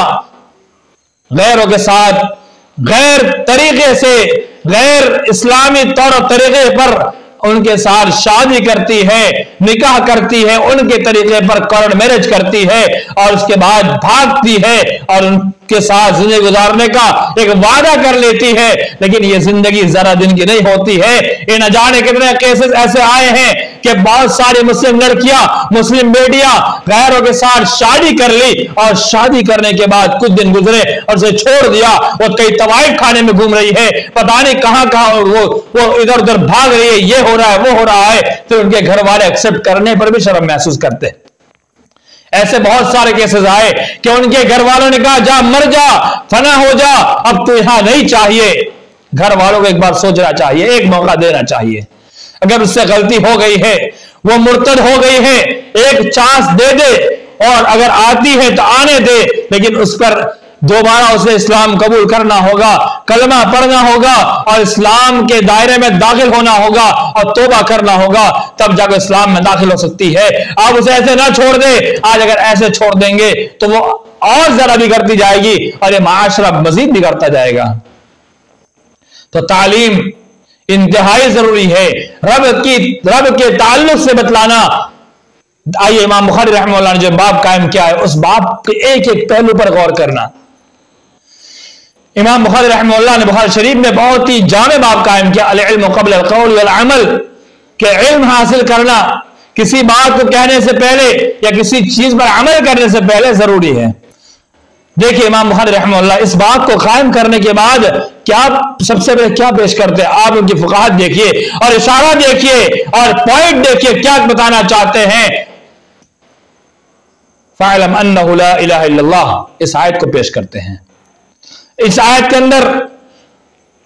गैरों के साथ गैर तरीके से, गैर इस्लामी तौर तरीके पर उनके साथ शादी करती है, निकाह करती है, उनके तरीके पर कोर्ट मैरिज करती है और उसके बाद भागती है और उनके साथ जिंदगी गुजारने का एक वादा कर लेती है, लेकिन ये जिंदगी जरा दिन की नहीं होती है। ये न जाने कितने केसेस ऐसे आए हैं कि बहुत सारी मुस्लिम लड़कियां, मुस्लिम बेटियां गैरों के साथ शादी कर ली और शादी करने के बाद कुछ दिन गुजरे और उसे छोड़ दिया। वो कई तवाइफ खाने में घूम रही है, पता नहीं कहां कहां वो इधर उधर भाग रही है, ये हो रहा है, वो हो रहा है, तो उनके घर वाले एक्सेप्ट करने पर भी शर्म महसूस करते। ऐसे बहुत सारे केसेस आए कि उनके घर वालों ने कहा, जा मर जा, फना हो जा, अब तो यहां नहीं चाहिए। घर वालों को एक बार सोचना चाहिए, एक मौका देना चाहिए। अगर उससे गलती हो गई है, वो मुर्तद हो गई है, एक चांस दे दे और अगर आती है तो आने दे, लेकिन उस पर दोबारा उसे इस्लाम कबूल करना होगा, कलमा पढ़ना होगा और इस्लाम के दायरे में दाखिल होना होगा और तौबा करना होगा, तब जाकर इस्लाम में दाखिल हो सकती है। आप उसे ऐसे ना छोड़ दे। आज अगर ऐसे छोड़ देंगे तो वो और जरा बिगड़ती जाएगी और ये माशरा मजीद बिगड़ता जाएगा। तो तालीम इंतहाई जरूरी है। रब के ताल्लुक से बतलाना। आइए इमाम बुखारी रहमतुल्लाह ने जो बाब कायम किया है उस बाब के एक एक पहलू पर गौर करना। इमाम बुखारी रहमतुल्लाह ने बुखारी शरीफ में बहुत ही जामे बाब कायम किया, अल इल्म क़ब्ल अल क़ौल वल अमल, के इल्म हासिल करना किसी बात को कहने से पहले या किसी चीज पर अमल करने से पहले जरूरी है। देखिए इमाम बुखारी रहमतुल्लाह इस बात को कायम करने के बाद क्या सबसे पहले क्या पेश करते हैं, आप उनकी फुक़ाहत देखिए और इशारा देखिए और पॉइंट देखिए क्या बताना चाहते हैं। फ़अलम अन्नहु ला इलाहा इल्लल्लाह, इस आयत को पेश करते हैं। इस आयत के अंदर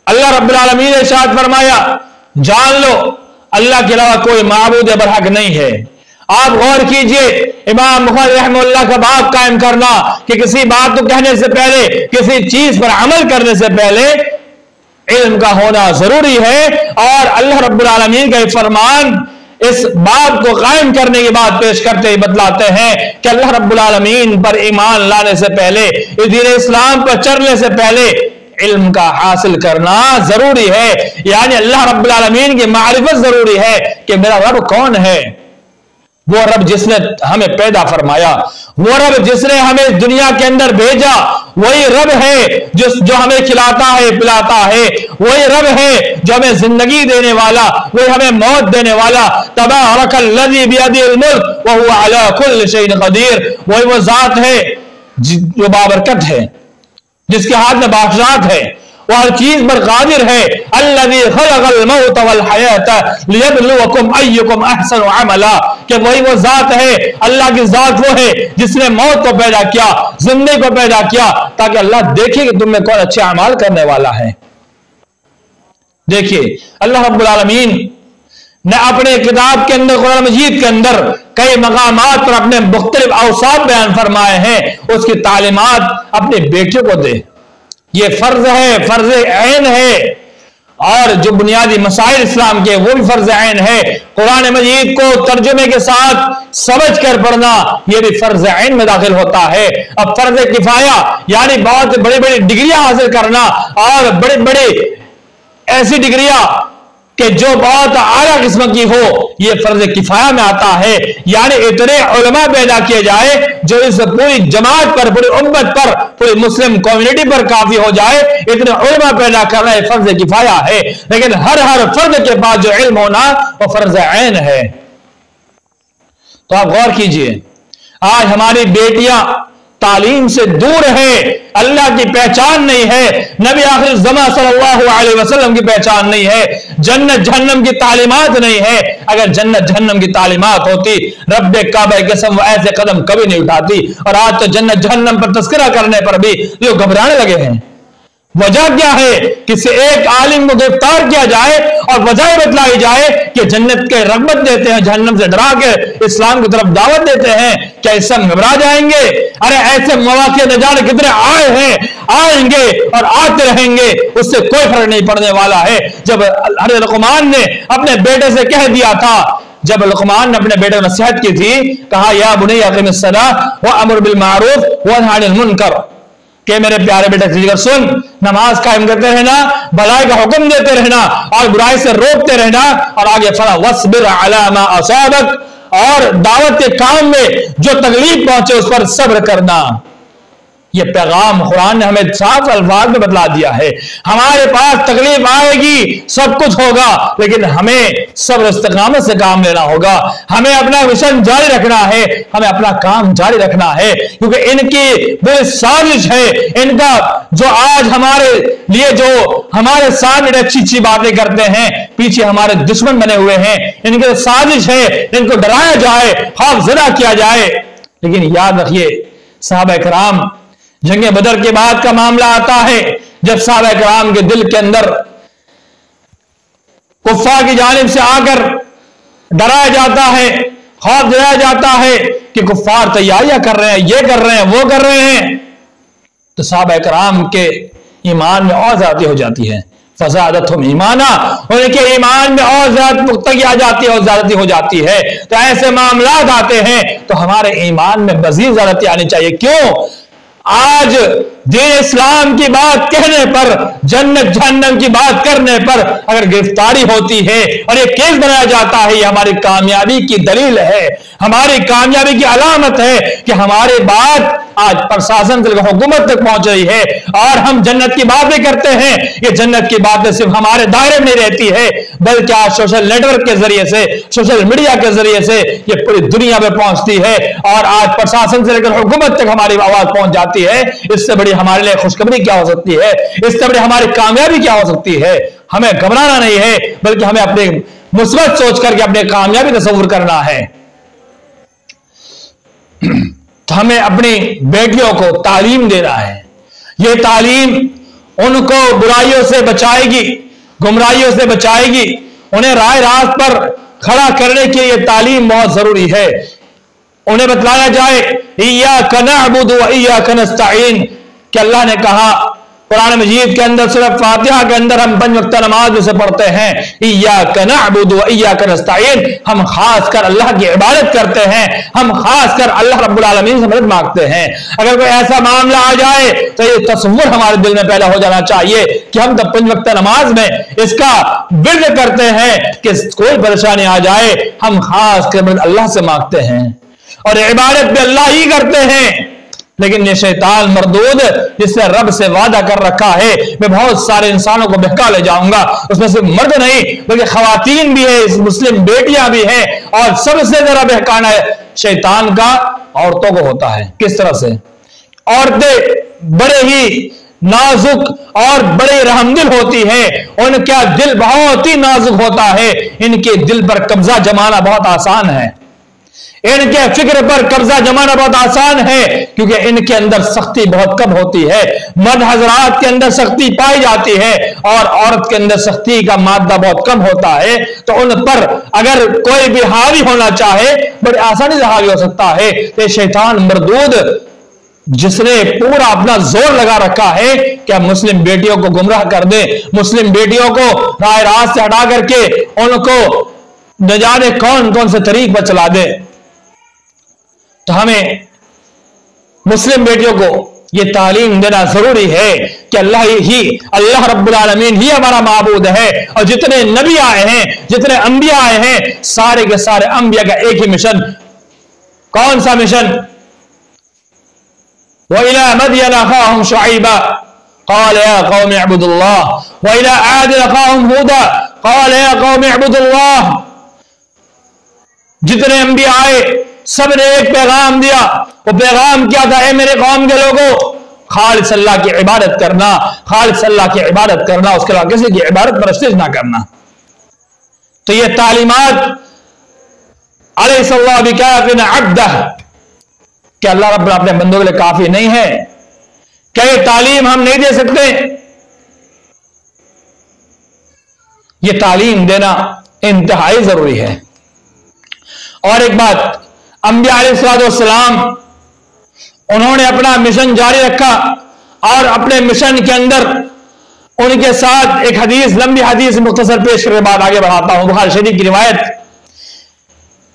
अल्लाह रब्बुल आलमीन ने इरशाद फरमाया, जान लो अल्लाह के अलावा कोई माबूद बरहक नहीं है। आप गौर कीजिए, इमाम बुखारी रहमतुल्लाह का बाब कायम करना कि किसी बात को कहने से पहले, किसी चीज पर अमल करने से पहले इल्म का होना जरूरी है। और अल्लाह रब्बुल आलमीन का फरमान इस बाब को कायम करने के बाद पेश करते ही बतलाते हैं कि अल्लाह रब्बुल आलमीन पर ईमान लाने से पहले, इस दीन इस्लाम पर चलने से पहले इल्म का हासिल करना जरूरी है। यानी अल्लाह रब्बुल आलमीन की मारिफत जरूरी है कि मेरा रब कौन है। वो रब जिसने हमें पैदा फरमाया, वो रब जिसने हमें दुनिया के अंदर भेजा, वही रब है जो हमें खिलाता है पिलाता है, वही रब है जो हमें जिंदगी देने वाला, वही हमें मौत देने वाला। तबारकल्लज़ी बियदिहिल मुल्क व हुवा अला कुल्लि शैइन क़दीर, वही वो जात है जो बाबरकत है, जिसके हाथ में बादशाहत है, वो हर चीज पर कादिर है। अल्लज़ी खलक़ल मौत वल हयात लियब्लुवकुम अय्युकुम अहसनु अमला, कि वही वो जात है, अल्लाह की जात वो है जिसने मौत को पैदा किया, जिंदगी को पैदा किया, ताकि अल्लाह देखे कि तुम में कौन अच्छे अमाल करने वाला है। देखिए अल्लाह रब्बुल आलमीन ने अपने किताब के अंदर, कुरान मजीद के अंदर कई मकामात पर अपने मुख्तलिफ औसाफ बयान फरमाए हैं, उसकी तालीमात अपने बेटियों को दे। ये फर्ज है, फर्ज ऐन है, और जो बुनियादी मसाइल इस्लाम के वो भी फर्ज ऐन है। कुरान मजीद को तर्जुमे के साथ समझ कर पढ़ना ये भी फर्ज ऐन में दाखिल होता है। अब फर्ज किफाया यानी बहुत बड़ी बड़ी डिग्रियां हासिल करना, और बड़ी बड़ी ऐसी डिग्रियां कि जो बहुत आला किस्म की हो, ये फर्ज किफाया में आता है। यानी इतने उलमा पैदा किए जाए जो इस पूरी जमात पर, पूरी उम्मत पर, पूरी मुस्लिम कम्युनिटी पर काफी हो जाए, इतने उलमा पैदा करना ये फर्ज किफाया है। लेकिन हर फर्ज के पास जो इल्म होना वो फर्ज ऐन है। तो आप गौर कीजिए, आज हमारी बेटियां तालीम से दूर है, अल्लाह की पहचान नहीं है, नबी आखिर ज़मा सल्लल्लाहु अलैहि वसल्लम की पहचान नहीं है, जन्नत जहन्नम की तालीमात नहीं है। अगर जन्नत जहन्नम की तालीमात होती, रब्बे काबा की कसम, वो ऐसे कदम कभी नहीं उठाती। और आज तो जन्नत जहन्नम पर तस्करा करने पर भी लोग घबराने लगे हैं। वजह क्या है? किसी एक आलिम को गिरफ्तार किया जाए और वजह बतलाई जाए कि जन्नत के रगबत देते हैं, जहन्नम से डरा के इस्लाम की तरफ दावत देते हैं, क्या इससे हम घबरा जाएंगे? अरे ऐसे मौके न जाने कितने आए हैं, आएंगे और आते रहेंगे, उससे कोई फर्क नहीं पड़ने वाला है। जब हज़रत लुक़मान ने अपने बेटे से कह दिया था, जब लुक़मान ने अपने बेटे को नसीहत की थी, कहा या बुनैया अक़िमिस सलाह व अम्र बिल मारूफ व नही अनिल मुनकर, कि मेरे प्यारे बेटे सुन, नमाज कायम करते रहना, भलाई का हुक्म देते रहना और बुराई से रोकते रहना, और आगे फला वस्बिर अला मा असाबक, और दावत के काम में जो तकलीफ पहुंचे उस पर सब्र करना। ये पैगाम कुरान ने हमें साफ अल्फाज में बतला दिया है। हमारे पास तकलीफ आएगी, सब कुछ होगा, लेकिन हमें सब्र इस्तिकामत से काम लेना होगा। हमें अपना मिशन जारी रखना है, हमें अपना काम जारी रखना है, क्योंकि इनकी बड़ी साजिश है। इनका जो आज हमारे लिए, जो हमारे सामने अच्छी अच्छी बातें करते हैं, पीछे हमारे दुश्मन बने हुए हैं। इनकी साजिश है इनको डराया जाए, खौफजदा किया जाए। लेकिन याद रखिए, सहाबा किराम, जंग बदर के बाद का मामला आता है, जब सहाबा किराम के दिल के अंदर कुफ्फार की जानिब से आकर डराया जाता है, खौफ दिलाया जाता है कि कुफ्फार तैयारियां कर रहे हैं, ये कर रहे हैं, वो कर रहे हैं, तो सहाबा किराम के ईमान में और ज्यादा हो जाती है। फज़ादतहुम ईमाना, उनके ईमान में और ज्यादा पुख्तगी आ जाती है और ज्यादती हो जाती है। तो ऐसे मामलात आते हैं तो हमारे ईमान में मज़ीद ज्यादती आनी चाहिए। क्यों? आज दीन इस्लाम की बात कहने पर, जन्नत जहन्नम की बात करने पर अगर गिरफ्तारी होती है और ये केस बनाया जाता है, ये हमारी कामयाबी की दलील है, हमारी कामयाबी की अलामत है कि हमारी बात आज प्रशासन तक, हुकूमत तक पहुंच रही है और हम जन्नत की बातें करते हैं। ये जन्नत की बातें सिर्फ हमारे दायरे में नहीं रहती है, बल्कि आज सोशल नेटवर्क के जरिए से, सोशल मीडिया के जरिए से ये पूरी दुनिया में पहुंचती है, और आज प्रशासन से लेकर हुकूमत तक हमारी आवाज पहुंच जाती है। इससे बड़ी हमारे लिए खुशखबरी क्या हो सकती है? इससे बड़ी हमारी कामयाबी क्या हो सकती है? हमें घबराना नहीं है, बल्कि हमें अपने मुस्बत सोच करके अपने कामयाबी तस्वुर करना है। तो हमें अपनी बेटियों को तालीम देना है। ये तालीम उनको बुराइयों से बचाएगी, गुमराहियों से बचाएगी, उन्हें राह रास्त पर खड़ा करने के लिए तालीम बहुत जरूरी है। उन्हें बतलाया जाए इय्याका नअबुदु व इय्याका नस्तईन, कि अल्लाह ने कहा कुरान मजीद के अंदर सूरह फातिहा के अंदर हम 5 वक्त नमाज में से पढ़ते हैं इय्याका नअबुदु व इय्याका नस्तईन, हम खास कर अल्लाह की इबादत करते हैं, हम खास कर अल्लाह रब्बुल आलमीन से मदद मांगते हैं। अगर कोई ऐसा मामला आ जाए तो ये तस्वुर हमारे दिल में पैदा हो जाना चाहिए कि हम तो 5 वक्त नमाज में इसका विर्द करते हैं कि कोई परेशानी आ जाए हम खास कर मदद अल्लाह से मांगते हैं और इबादत भी अल्लाह ही करते हैं। लेकिन ये शैतान मरदूद जिसने रब से वादा कर रखा है मैं बहुत सारे इंसानों को बहका ले जाऊंगा, उसमें सिर्फ मर्द नहीं बल्कि खवातीन भी है, मुस्लिम बेटियां भी हैं, और सबसे ज्यादा बहकाना शैतान का औरतों को होता है। किस तरह से? औरतें बड़े ही नाजुक और बड़े रहमदिल होती है, उनका दिल बहुत ही नाजुक होता है, इनके दिल पर कब्जा जमाना बहुत आसान है, इनके फिक्र पर कब्जा जमाना बहुत आसान है, क्योंकि इनके अंदर सख्ती बहुत कम होती है। मर्द हजरात के अंदर सख्ती पाई जाती है और औरत के अंदर सख्ती का मादा बहुत कम होता है, तो उन पर अगर कोई भी हावी होना चाहे बड़ी आसानी से हावी हो सकता है। तो शैतान मरदूद जिसने पूरा अपना जोर लगा रखा है कि मुस्लिम बेटियों को गुमराह कर दे, मुस्लिम बेटियों को राह रास्त से हटा करके उनको न जाने कौन कौन से तरीक पर चला दे, तो हमें मुस्लिम बेटियों को यह तालीम देना जरूरी है कि अल्लाह रब्बुल आलमीन ही हमारा माबूद है, और जितने नबी आए हैं, जितने अंबिया आए हैं, सारे के सारे अंबिया का एक ही मिशन। कौन सा मिशन? वइला मदयन अखाहुम शुअैबा क़ाल या क़ौम इअ्बुदुल्लाह वइला आद अखाहुम हूदा क़ाल या क़ौम इअ्बुदुल्लाह। जितने अंबिया आए सबने एक पैगाम दिया, वो पैगाम क्या था? ए मेरे कौम के लोगों, खालिस अल्लाह की इबादत करना, खालिस अल्लाह की इबादत करना, उसके अलावा किसी की इबादत परस्तिश ना करना। तो ये तालीमात अलैहिस्सलाम बिकाफिन अब्दह, क्या अल्लाह रब्बुल अपने बंदों के लिए काफी नहीं है? क्या ये तालीम हम नहीं दे सकते? ये तालीम देना इंतहाई जरूरी है। और एक बात, अंबिया अलैहिस्सलाम उन्होंने अपना मिशन जारी रखा और अपने मिशन के अंदर उनके साथ एक हदीस, लंबी हदीस मुख्तसर पेश करके बाद आगे बढ़ाता हूं। बुखारी शरीफ की रिवायत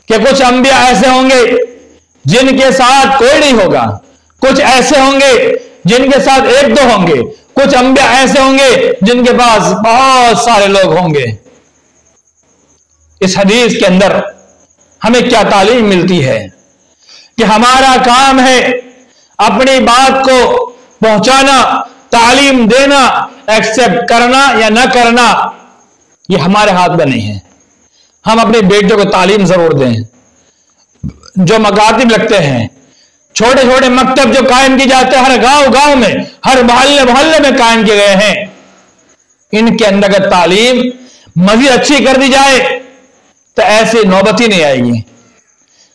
कि कुछ अंबिया ऐसे होंगे जिनके साथ कोई नहीं होगा, कुछ ऐसे होंगे जिनके साथ एक दो होंगे, कुछ अंबिया ऐसे होंगे जिनके पास बहुत सारे लोग होंगे। इस हदीस के अंदर हमें क्या तालीम मिलती है कि हमारा काम है अपनी बात को पहुंचाना, तालीम देना, एक्सेप्ट करना या न करना, ये हमारे हाथ में नहीं है। हम अपने बेटों को तालीम जरूर दें। जो मकातिब लगते हैं, छोटे छोटे मकतब जो कायम किए जाते हैं हर गांव गांव में, हर मोहल्ले मोहल्ले में कायम किए गए हैं, इनके अंदर अगर तालीम मजीद अच्छी कर दी जाए तो ऐसी नौबत ही नहीं आएगी।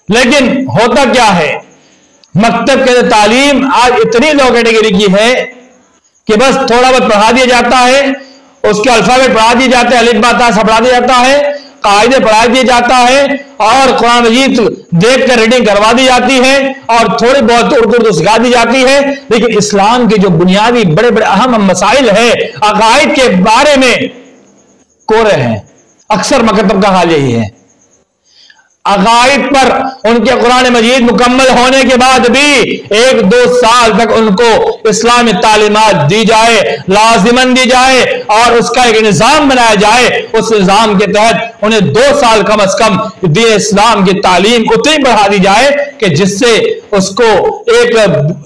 लेकिन होता क्या है, मकतब के अंदर तालीम आज इतनी लो कैटेगरी की है कि बस थोड़ा बहुत पढ़ा दिया जाता है, उसके अल्फाबेट पढ़ा दिए जाते हैं, अलिफ बा ता सब पढ़ा दिया जाता है, कायदे पढ़ा दिया जाता है और कुरान मजीद देख कर रीडिंग करवा दी जाती है और थोड़ी बहुत उर्दू सिखा दी जाती है। लेकिन इस्लाम के जो बुनियादी बड़े बड़े अहम मसाइल है, अकायद के बारे में कोरे हैं। अक्सर मकतब का हाल यही है। अकायद पर उनके कुरान मजीद मुकम्मल होने के बाद भी 1-2 साल तक उनको इस्लामी तालीमात दी जाए, लाजिमन दी जाए और उसका एक निज़ाम बनाया जाए। उस निज़ाम के तहत उन्हें 2 साल कम से कम दीन इस्लाम की तालीम उतनी बढ़ा दी जाए कि जिससे उसको एक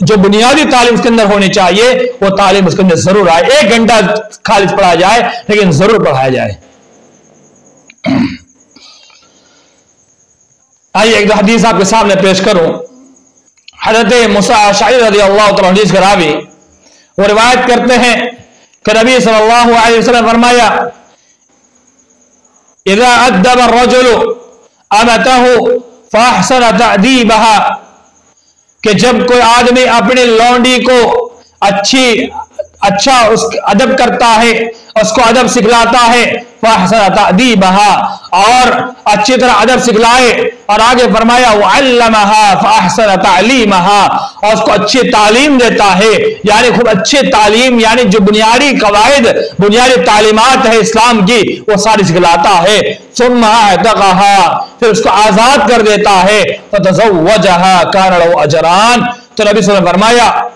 जो बुनियादी तालीम उसके अंदर होनी चाहिए वो तालीम उसके अंदर जरूर आए। 1 घंटा खालिद पढ़ाया जाए लेकिन जरूर पढ़ाया जाए। आइए एक हदीस आपके सामने पेश करूं। हज़रत मूसा अशअरी रज़ियल्लाहु तआला हदीस के रावी वो रिवायत करते हैं कि नबी सल्लल्लाहु अलैहि वसल्लम फरमाया, इज़ा अद्दब अर्रजुलु अमतहु फअहसन तअदीबहा, कि जब कोई आदमी अपनी लौंडी को अच्छा उस अदब करता है, उसको अदब सिखलाता है, फअहसन तअदीबहा, और अच्छी तरह अदब सिखलाए। और आगे फरमाया वअल्लमहा फअहसन तअलीमहा, और उसको अच्छी तालीम देता है, यानी खूब अच्छी तालीम, यानी जो बुनियादी कवायद बुनियादी तालीमात है इस्लाम की वो सारी सिखलाता है। सुम्मा अतक़हा, फिर उसको आजाद कर देता है। फतज़व्वजहा कान लहू अजरान, तो नबी सल्लल्लाहु अलैहि वसल्लम फरमाया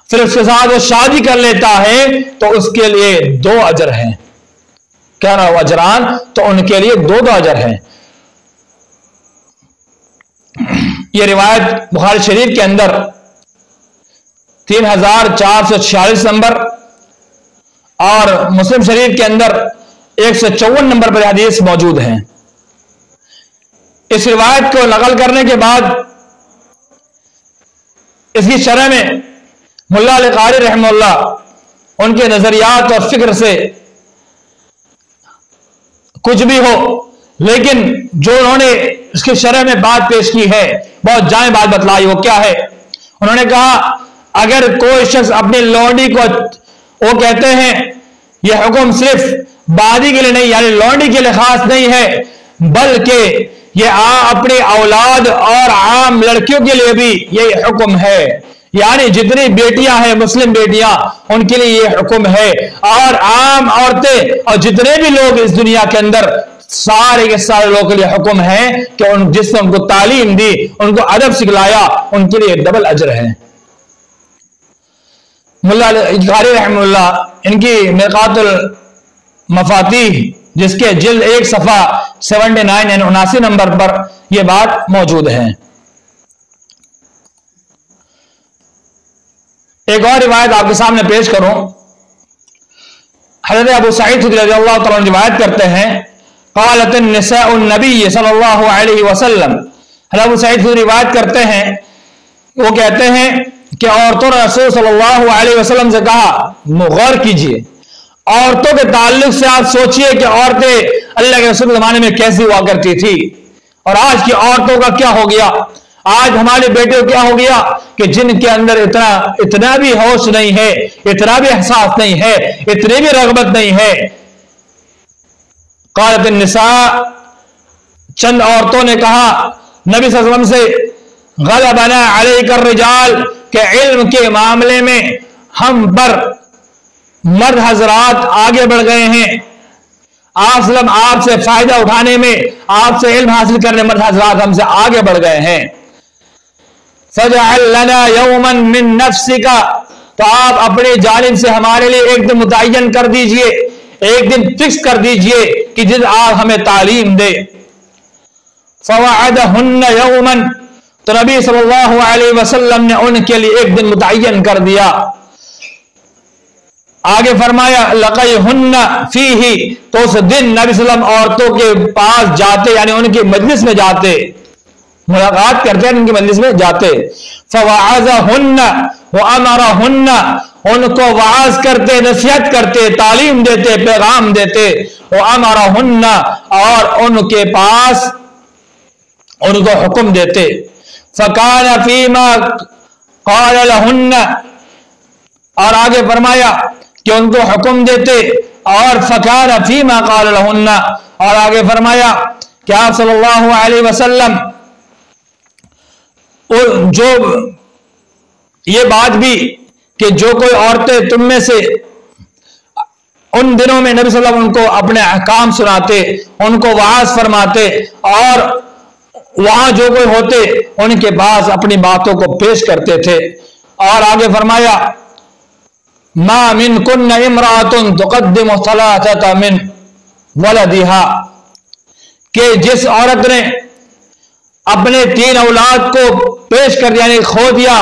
फिर उसके साथ वो शादी कर लेता है तो उसके लिए 2 अजर हैं। क्या ना अजरान, तो उनके लिए 2 अजर हैं। यह रिवायत बुखारी शरीफ के अंदर 3446 नंबर और मुस्लिम शरीफ के अंदर 154 नंबर पर हदीस मौजूद है। इस रिवायत को नकल करने के बाद इसकी शरह में मुल्ला अली कारी रहमतुल्लाह उनके नजरियात और फिक्र से कुछ भी हो, लेकिन जो उन्होंने इसके शरह में बात पेश की है बहुत जाए बात बतलाई। वो क्या है? उन्होंने कहा अगर कोई शख्स अपनी लौंडी को, वो कहते हैं यह हुक्म सिर्फ बादी के लिए नहीं, यानी लौंडी के लिए खास नहीं है, बल्कि यह अपनी औलाद और आम लड़कियों के लिए भी यह हुक्म है। यानी जितनी बेटियां हैं मुस्लिम बेटियां, उनके लिए यह हुक्म है, और आम औरतें और जितने भी लोग इस दुनिया के अंदर सारे के सारे लोगों के लिए हुक्म है कि जिसने उनको तालीम दी, उनको अदब सिखलाया, उनके लिए डबल अजर है। मुल्ला कारी रहमतुल्लाह इनकी मिरकातुल मफातीह, जिसके जिल्द 1 सफा 79 यानी 79 नंबर पर यह बात मौजूद है। एक और रिवायत आपके सामने पेश करूं। हज़रत अबू सईद रज़ियल्लाहु तआला अन्हु रिवायत करते हैं क़ालत निसाउ नबी सल्लल्लाहु अलैहि वसल्लम, हज़रत अबू सईद रिवायत करते हैं, वो कहते हैं कि औरतों ने रसूल सल्लल्लाहु अलैहि वसल्लम से कहा, गौर कीजिए औरतों के ताल्लुक से आप सोचिए कि औरतें अल्लाह के रसूल के जमाने में कैसी हुआ करती थी और आज की औरतों का क्या हो गया। आज हमारे बेटे को क्या हो गया कि जिनके अंदर इतना भी होश नहीं है, इतना भी एहसास नहीं है, इतनी भी रगबत नहीं है। क़ालत निसा, चंद औरतों ने कहा नबी सल्लल्लाहु अलैहि वसल्लम से, ग़लबना अलैका रिजाल, के इल्म के मामले में हम पर मर्द हजरात आगे बढ़ गए हैं। आपसे फायदा उठाने में, आपसे इल्म हासिल करने मर्द हजरात हमसे आगे बढ़ गए हैं। फजअल लना यौमन मिन नफ्सिका, तो आप अपनी जानिब से हमारे लिए एक दिन मुतय्यन कर दीजिए, एक दिन फिक्स कर दीजिए कि जिस आप हमें तालीम दे। फवअदहुन्ना यौमन, तो नबी सल्लल्लाहु अलैहि वसल्लम ने उनके लिए एक दिन मुतय्यन कर दिया। आगे फरमाया लक़यहुन्ना फीही, तो उस दिन नबी सल्लल्लाहु अलैहि वसल्लम औरतों के पास जाते, यानी उनकी मजलिस में जाते, मुलाकात करते हैं, उनकी मजलिस में जाते। फवअज़हुन्ना व अमरहुन्ना, उनको वाज करते, नसीहत करते, तालीम देते, पैगाम देते। व अमरहुन्ना, और उनके पास उनको हुक्म देते। फ़कान फीमा क़ाल लहुन्ना, और आगे फरमाया कि उनको हुक्म देते, और फ़कान फीमा क़ाल लहुन्ना, और आगे फरमाया कि आप सल्लल्लाहु अलैहि वसल्लम जो ये बात भी कि जो कोई औरतें तुम में से, उन दिनों में नबी सल्लल्लाहु अलैहि वसल्लम उनको अपने अहकाम सुनाते, उनको वाज फरमाते, और वहां जो कोई होते उनके पास अपनी बातों को पेश करते थे। और आगे फरमाया मा मिन कुन्न इमरातुन तुक़द्दिमु सलासता मिन वलदिहा, कि जिस औरत ने अपने 3 औलाद को पेश कर दिया, यानी खो दिया,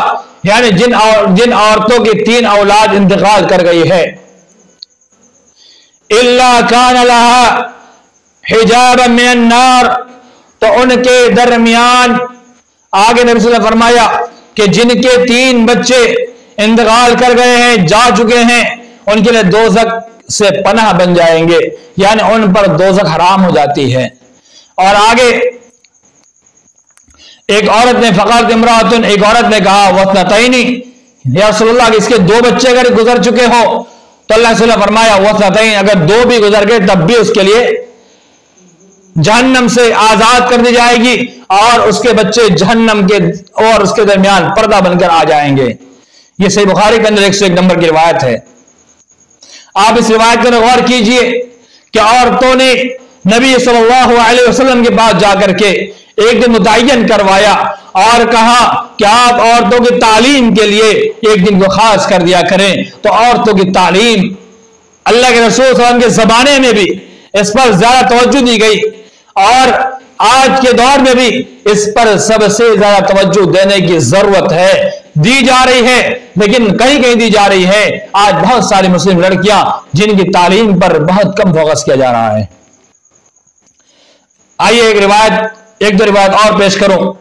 यानी जिन औरतों की 3 औलाद इंतकाल कर गई है, इल्ला कान लहा हिजाब मिन नार, तो उनके दरमियान आगे नबी सल्लल्लाहु अलैहि वसल्लम फरमाया कि जिनके 3 बच्चे इंतकाल कर गए हैं, जा चुके हैं, उनके लिए दोज़ख से पनाह बन जाएंगे, यानी उन पर दोज़ख हराम हो जाती है। और आगे एक औरत ने फ़क़ालत इम्राअतुन, एक औरत ने कहा वस्नतैनी, या रसूलल्लाह, इसके 2 बच्चे अगर गुजर चुके हो तो अल्लाह ने फरमाया वसतैन, अगर दो भी गुजर गए तब भी उसके लिए जहन्नम से आजाद कर दी जाएगी और उसके बच्चे जहन्नम के और उसके दरमियान पर्दा बनकर आ जाएंगे। ये सही बुखारी के अंदर 101 नंबर की रिवायत है। आप इस रिवायत पर गौर कीजिए कि औरतों ने नबी सल्लल्लाहु अलैहि वसल्लम के पास जाकर के एक दिन मुतय्यन करवाया और कहा कि आप औरतों की तालीम के लिए एक दिन को खास कर दिया करें। तो औरतों की तालीम अल्लाह के रसूल सल्लल्लाहु अलैहि वसल्लम के जमाने में भी इस पर ज्यादा तवज्जो दी गई और आज के दौर में भी इस पर सबसे ज्यादा तवज्जो देने की जरूरत है, दी जा रही है, लेकिन कहीं कहीं दी जा रही है। आज बहुत सारी मुस्लिम लड़कियां जिनकी तालीम पर बहुत कम फोकस किया जा रहा है। आइए एक दो रिवायत और पेश करूं।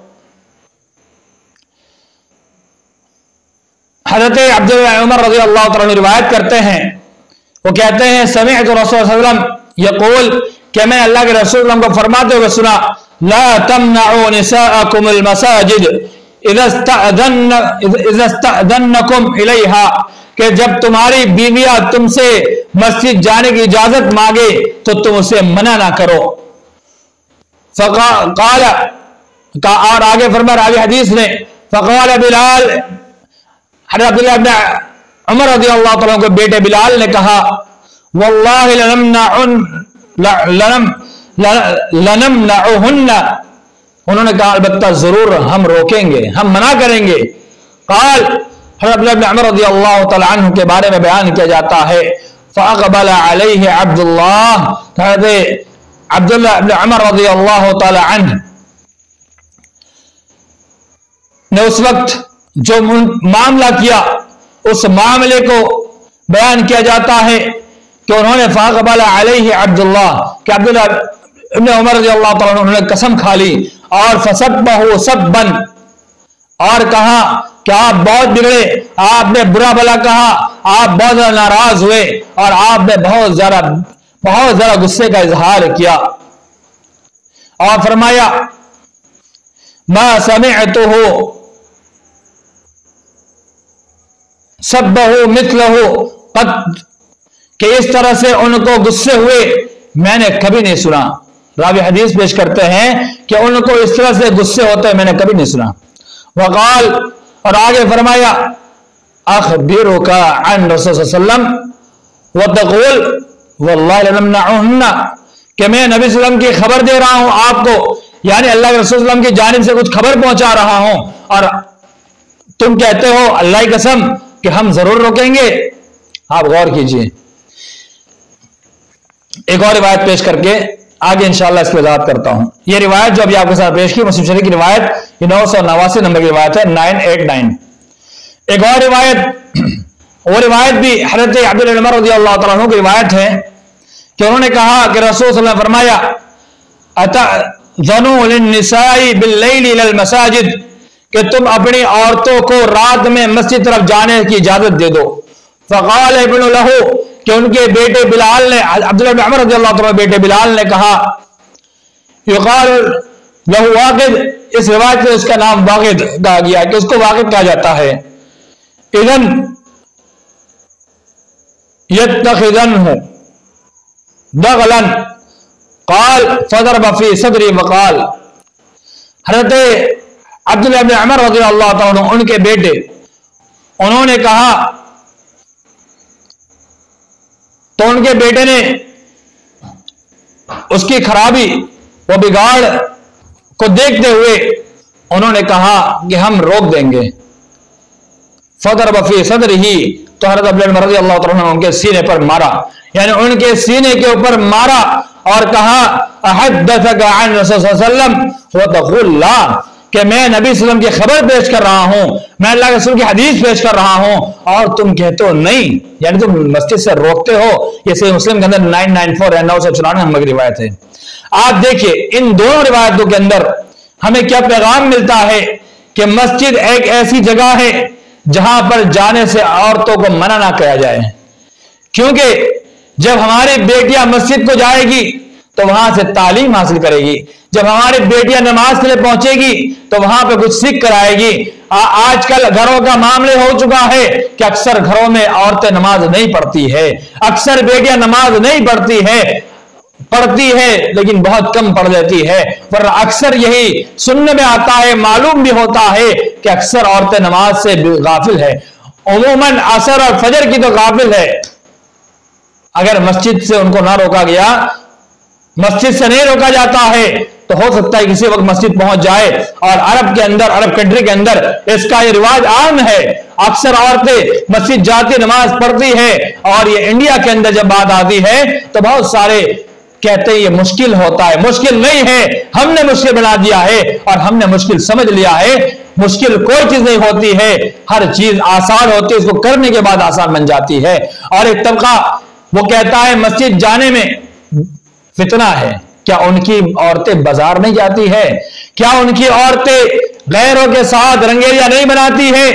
हजरत अब्दुल्लाह उमर रज़ी अल्लाह तआला रिवायत करते हैं, वो कहते हैं समिअतु रसूल सल्लल्लाहु अलैहि वसल्लम यक़ूल, कि मैं अल्लाह के रसूल को फरमाते हुए सुना, ला तमनउ निसाअकुमुल मसाजिद इज़ा इस्तअज़न्नकुम इलैहा, कि जब तुम्हारी बीवियां तुमसे मस्जिद जाने की इजाजत मांगे तो तुम उसे मना ना करो। फ़क़ाल का और आगे फरमाया आगे हदीस में, फ़क़ाल बिलाल, हज़रत अब्दुल्लाह इब्न उमर रज़ियल्लाहु तआला के बेटे बिलाल ने कहा, वल्लाहि लनमनउहुन्ना, उन्होंने कहा अलबत्ता जरूर हम रोकेंगे, हम मना करेंगे। काल हज़रत अब्दुल्लाह इब्न उमर रज़ियल्लाहु तआला अन्हु के बारे में बयान किया जाता है, फ़अक़बल अलैहि अब्दुल्लाह, हज़रत अब्दुल्लाह इब्न उमर रज़ियल्लाहु तआला अन्हु ने उस वक्त जो मामला किया उस मामले को बयान किया जाता है कि उन्होंने फ़अक़बल अलैहि अब्दुल्लाह, कि अब्दुल्लाह इब्न उमर रज़ियल्लाहु तआला उन्होंने कसम खा ली और फसब्बहु सब्बन, और कहा कि आप बहुत बिगड़े, आपने बुरा भला कहा, आप बहुत ज्यादा नाराज हुए और आपने बहुत ज्यादा गुस्से का इजहार किया और फरमाया मा समिअतुहु सब्बहु मिथलहु क़द, कि इस तरह से उनको गुस्से हुए मैंने कभी नहीं सुना। रावी हदीस पेश करते हैं कि उनको इस तरह से गुस्से होते मैंने कभी नहीं सुना। वक़ाल, और आगे फरमाया अख़बिरुका अन रसूल सल्लल्लाहु अलैहि वसल्लम व तक़ूल वल्लाहि लनमनउहुन्ना, कि मैं नबी सल्लल्लाहु अलैहि वसल्लम की खबर दे रहा हूं आपको, यानी अल्लाह के रसूल सल्लल्लाहु अलैहि वसल्लम की जानिब से कुछ खबर पहुंचा रहा हूं और तुम कहते हो अल्लाह की कसम कि हम जरूर रोकेंगे। आप गौर कीजिए, एक और रिवायत पेश करके आगे इंशाअल्लाह इसकी वजाहत करता हूं। यह रिवायत जो अभी आपके साथ पेश की मुस्लिम शरीफ की रिवायत, ये 989 नंबर की रिवायत है, 989। एक और रिवायत भी हज़रत अब्दुल्लाह उमर रज़ियल्लाहु तआला अन्हु की रिवायत है कि उन्होंने कहा कि रसूल सल्लल्लाहु अलैहि वसल्लम फरमाया अतज़नु लिन्निसाई बिल्लैली इलल मसाजिद, कि तुम अपनी औरतों को रात में मस्जिद तरफ जाने की इजाजत दे दो। फ़क़ाल इब्नु लहू, कि उनके बेटे बिलाल ने, अब्दुल्लाह इब्न उमर रज़ियल्लाहु तआला बेटे बिलाल ने कहा, युक़ाल लहू वाक़िद, इस रिवायत में उसका नाम वाक़िद कहा गया कि उसको वाक़िद कहा जाता है। इज़न यत्तख़िज़न्हु दग़लन क़ाल फ़ज़रब फ़ी सदरी वक़ाल, हज़रत अब्दुल्लाह इब्न उमर रज़ियल्लाहु तआला उनके बेटे, उन्होंने कहा तो उनके बेटे ने उसकी खराबी वो बिगाड़ को देखते हुए उन्होंने कहा कि हम रोक देंगे। फ़ज़रब फ़ी सदरिही, तो हज़रत अब्दुल्लाह इब्न उमर रज़ियल्लाहु तआला ने उनके सीने पर मारा, यानी उनके सीने के ऊपर मारा और कहा अहद्दसका अन रसूल सल्लल्लाहु अलैहि वसल्लम व तक़ूल ला, कि मैं नबी सल्लल्लाहु अलैहि वसल्लम की खबर पेश कर रहा हूं, मैं अल्लाह के रसूल की हदीस पेश कर रहा हूं और तुम कहते हो नहीं, यानी तुम मस्जिद से रोकते हो। ये सही मुस्लिम के अंदर 994 है, 994 नंबर की रिवायत है। आप देखिए इन दोनों रिवायतों के अंदर हमें क्या पैगाम मिलता है कि मस्जिद एक ऐसी जगह है जहां पर जाने से औरतों को मना ना किया जाए, क्योंकि जब हमारी बेटियां मस्जिद को जाएगी तो वहां से तालीम हासिल करेगी, जब हमारी बेटियां नमाज के लिए पहुंचेगी तो वहां पे कुछ सीख कर आएगी, आजकल घरों का मामले हो चुका है कि अक्सर घरों में औरतें नमाज नहीं पढ़ती है, अक्सर बेटियां नमाज नहीं पढ़ती है लेकिन बहुत कम पढ़ लेती है। पर अक्सर यही सुनने में आता है, मालूम भी होता है कि अक्सर औरतें नमाज से गाफिल है। उमूमन असर और फजर की तो गाफिल है। अगर मस्जिद से उनको ना रोका गया, मस्जिद से नहीं रोका जाता है, तो हो सकता है किसी वक्त मस्जिद पहुंच जाए। और अरब के अंदर, अरब कंट्री के अंदर इसका ये रिवाज आम है। अक्सर औरतें मस्जिद जाती, नमाज पढ़ती है। और ये इंडिया के अंदर जब बात आती है तो बहुत सारे कहते हैं ये मुश्किल होता है। मुश्किल नहीं है, हमने मुश्किल बना दिया है और हमने मुश्किल समझ लिया है। मुश्किल कोई चीज नहीं होती है, हर चीज आसान होती है, उसको करने के बाद आसान बन जाती है। और एक तबका वो कहता है मस्जिद जाने में फितना है। क्या उनकी औरतें बाजार नहीं जाती है? क्या उनकी औरतें गैरों के साथ रंगेलियां नहीं बनाती है?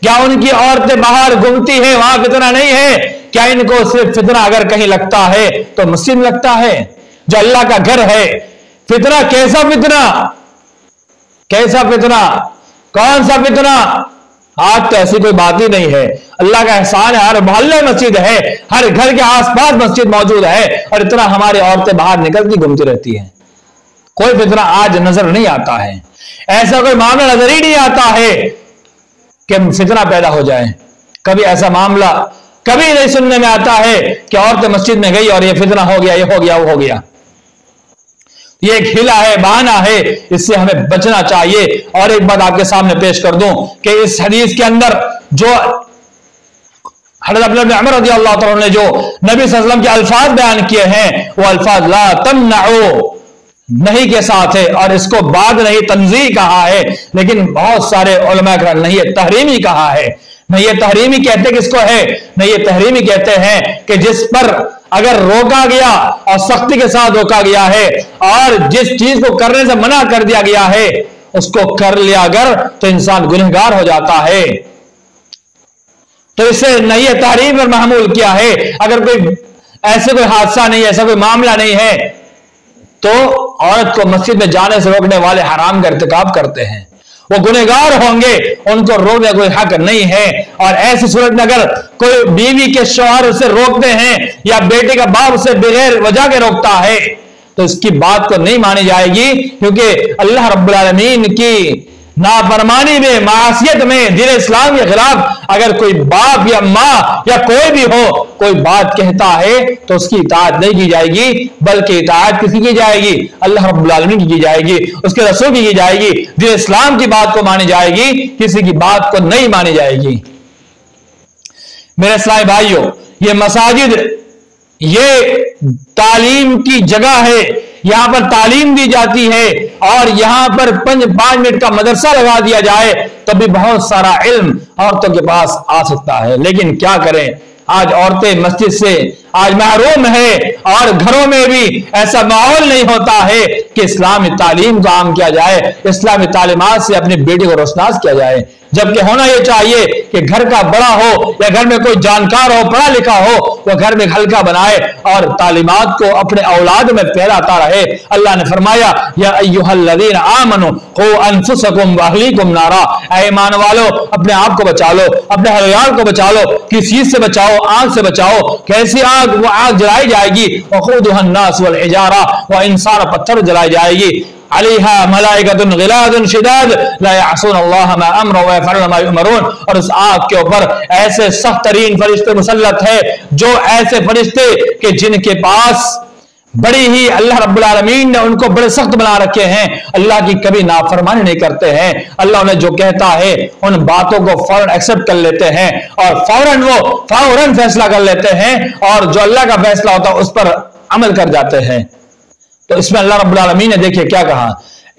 क्या उनकी औरतें बाहर घूमती है, वहां फितना नहीं है? क्या इनको सिर्फ फितना अगर कहीं लगता है तो मस्जिद में लगता है, जो अल्लाह का घर है? फितना कैसा फितना, कैसा फितना, कौन सा फितना? आज तो ऐसी कोई बात ही नहीं है। अल्लाह का एहसान है, हर मोहल्ले में मस्जिद है, हर घर के आसपास मस्जिद मौजूद है। और इतना हमारी औरतें बाहर निकलती घूमती रहती हैं। कोई फितना आज नजर नहीं आता है, ऐसा कोई मामला नजर ही नहीं आता है कि फितना पैदा हो जाए। कभी ऐसा मामला कभी नहीं सुनने में आता है कि औरतें मस्जिद में गई और ये फितना हो गया, ये हो गया, वो हो गया। ये एक हिला है, बहाना है, इससे हमें बचना चाहिए। और एक बात आपके सामने पेश कर दूं कि इस हदीस के अंदर जो हज़रत अब्दुल्लाह इब्न उमर रज़ियल्लाहु ताला ने जो नबी सल्लल्लाहु अलैहि वसल्लम के अल्फाज बयान किए हैं, वो अल्फाज ला तमनउ नहीं के साथ है। और इसको बाद नहीं तंज़ीह कहा है, लेकिन बहुत सारे उलमा कराम नहीं है तहरीमी कहा है। नहीं ये तहरीमी कहते किसको है? नहीं ये तहरीमी कहते हैं कि जिस पर अगर रोका गया और सख्ती के साथ रोका गया है और जिस चीज को करने से मना कर दिया गया है उसको कर लिया अगर तो इंसान गुनहगार हो जाता है। तो इससे नहीं तहरीम पर महमूल किया है। अगर कोई ऐसे कोई हादसा नहीं है, ऐसा कोई मामला नहीं है, तो औरत को मस्जिद में जाने से रोकने वाले हराम का इर्तिकाब करते हैं, वो गुनहगार होंगे, उनको रोकने कोई हक नहीं है। और ऐसी सूरत में अगर कोई बीवी के शौहर उसे रोकते हैं या बेटे का बाप उसे बगैर वजह के रोकता है तो इसकी बात को नहीं मानी जाएगी, क्योंकि अल्लाह रब्बुल आलमीन की नाफरमानी में, मासियत में, दीन इस्लाम के खिलाफ अगर कोई बाप या माँ या कोई भी हो कोई बात कहता है तो उसकी इताअत नहीं की जाएगी, बल्कि इताअत किसी की जाएगी? अल्लाह रब्बुल आलमीन की जाएगी, उसके रसूल की जाएगी, दीन इस्लाम की बात को मानी जाएगी, किसी की बात को नहीं मानी जाएगी। मेरे इस्लामी भाइयों, ये मसाजिद ये तालीम की जगह है, यहां पर तालीम दी जाती है। और यहां पर 5 मिनट का मदरसा लगा दिया जाए तो भी बहुत सारा इल्म औरतों के पास आ सकता है। लेकिन क्या करें, आज औरतें मस्जिद से आज महरूम है और घरों में भी ऐसा माहौल नहीं होता है कि इस्लामी तालीम को आम किया जाए, इस्लामी तालीमात से अपनी बेटी को रोशनास किया जाए। जबकि होना यह चाहिए कि घर का बड़ा हो या घर में कोई जानकार हो, पढ़ा लिखा हो, वह घर में हल्का बनाए और तालीमात को अपने औलाद में फैलाता रहे। अल्लाह ने फरमाया या अय्युहल्लज़ीना आमनू क़ू अनफुसकुम व अहलीकुम नारा, ऐ ईमान वालो अपने आप को बचा लो, अपने अहलियाल को बचा लो। किस चीज से बचाओ? आग से बचाओ। कैसी आग? वो आग जलाई जाएगी वक़ूदुहन नास वल हिजारा, वह इंसान पत्थर जलाई जाएगी। अलैहा मलाइकतुन गिलादुन शिदाद ला यअसूनल्लाह मा अमरा व यफ़अलून मा युमरून। और उस आग के ऊपर ऐसे सख्त तरीन फरिश्ते मुसल्लत है, जो ऐसे फरिश्ते कि जिनके पास बड़ी ही अल्लाह रब्बुल आलमीन ने उनको बड़े सख्त बना रखे हैं, अल्लाह की कभी नाफरमानी नहीं करते हैं। अल्लाह उन्हें जो कहता है उन बातों को फौरन एक्सेप्ट कर लेते हैं और फौरन फैसला कर लेते हैं, और जो अल्लाह का फैसला होता है उस पर अमल कर जाते हैं। तो इसमें अल्लाह रब्बुल आलमीन ने देखिए क्या कहा,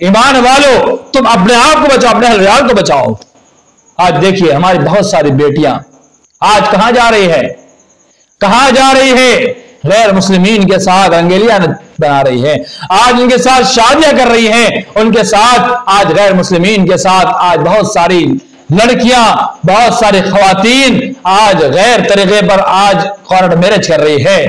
ईमान वालो तुम अपने आप को बचाओ, अपने अहलियाल को बचाओ। आज देखिए हमारी बहुत सारी बेटियां आज कहां जा रही है, कहां जा रही है? गैर मुस्लिमीन के साथ रंगेलियां बना रही है, आज उनके साथ शादियां कर रही हैं, उनके साथ आज गैर मुस्लिमीन के साथ आज बहुत सारी लड़कियां, बहुत सारी खवातीन आज गैर तरीके पर आज कॉर्ट मैरिज कर रही है।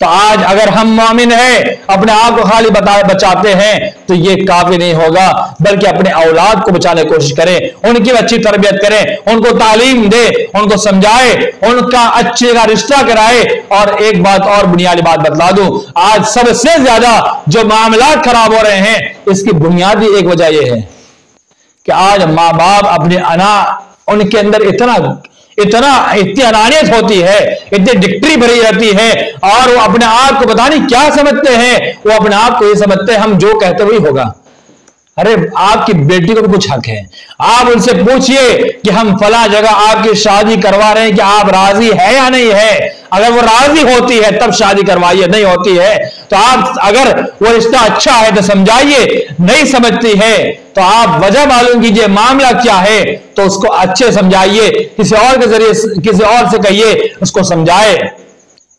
तो आज अगर हम मोमिन हैं, अपने आप को खाली बचाते हैं, तो ये काफी नहीं होगा, बल्कि अपने औलाद को बचाने की कोशिश करें, उनकी अच्छी तरबियत करें, उनको तालीम दे, उनको समझाए, उनका अच्छे का रिश्ता कराए। और एक बात और बुनियादी बात बतला दूं, आज सबसे ज्यादा जो मामला खराब हो रहे हैं, इसकी बुनियादी एक वजह यह है कि आज माँ बाप अपने उनके अंदर इतनी अनानियत होती है, इतनी डिक्टरी भरी रहती है, और वो अपने आप को पता नहीं क्या समझते हैं। वो अपने आप को ये समझते हैं हम जो कहते वही होगा। अरे आपकी बेटी को भी कुछ हक है, आप उनसे पूछिए कि हम फला जगह आपकी शादी करवा रहे हैं कि आप राजी है या नहीं है। अगर वो राजी होती है तब शादी करवाइए, नहीं होती है तो आप, अगर वो रिश्ता अच्छा है तो समझाइए, नहीं समझती है तो आप वजह मालूम कीजिए मामला क्या है, तो उसको अच्छे समझाइए, किसी और के जरिए किसी और से कहिए, उसको समझाए।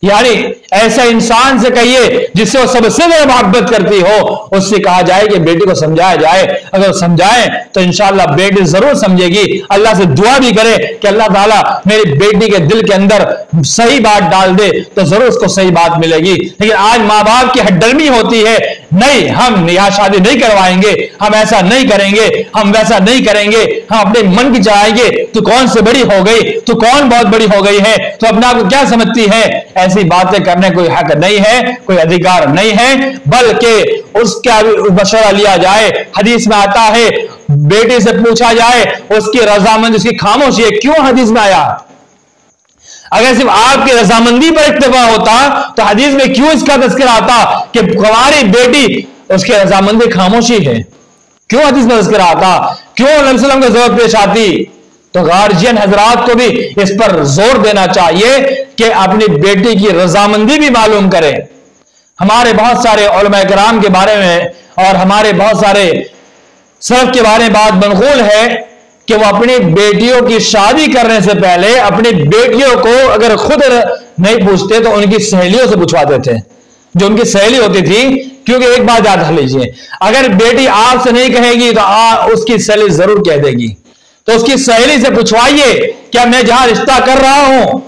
यानी ऐसा इंसान से कहिए जिससे वो सबसे ज्यादा मोहब्बत करती हो, उससे कहा जाए कि बेटी को समझाया जाए। अगर समझाएं तो इंशाअल्लाह बेटी जरूर समझेगी। अल्लाह से दुआ भी करे कि अल्लाह ताला मेरी बेटी के दिल के अंदर सही बात डाल दे, तो जरूर उसको सही बात मिलेगी। लेकिन आज माँ बाप की हड्डर्मी होती है, नहीं हम यहाँ शादी नहीं करवाएंगे, हम ऐसा नहीं करेंगे, हम वैसा नहीं करेंगे, हम अपने मन की चलाएंगे। तू कौन से बड़ी हो गई, तू कौन बहुत बड़ी हो गई है, तो अपने आप को क्या समझती है। ऐसी बातें करने कोई हक नहीं है, कोई अधिकार नहीं है, बल्कि उसका मशवरा लिया जाए। हदीस में आता है बेटी से पूछा जाए उसकी रजामंदी, उसकी खामोशी है। क्यों हदीस में आया? अगर सिर्फ आपकी रजामंदी पर इत्तेफा होता तो हदीस में क्यों इसका तज़किरा आता कि हमारी बेटी उसकी रजामंदी खामोशी है? क्यों हदीस में तज़किरा आता? क्यों नबी सल्लल्लाहु अलैहि वसल्लम को जरूरत पेश आती? तो गार्जियन हजरात को भी इस पर जोर देना चाहिए कि अपनी बेटी की रजामंदी भी मालूम करें। हमारे बहुत सारे उलमा किराम के बारे में और हमारे बहुत सारे सलफ के बारे में बात मनक़ूल है कि वो अपनी बेटियों की शादी करने से पहले अपनी बेटियों को अगर खुद नहीं पूछते तो उनकी सहेलियों से पूछवाते थे, जो उनकी सहेली होती थी। क्योंकि एक बात याद रख लीजिए, अगर बेटी आपसे नहीं कहेगी तो उसकी सहेली जरूर कह देगी। तो उसकी सहेली से पूछवाइए क्या मैं जहां रिश्ता कर रहा हूं,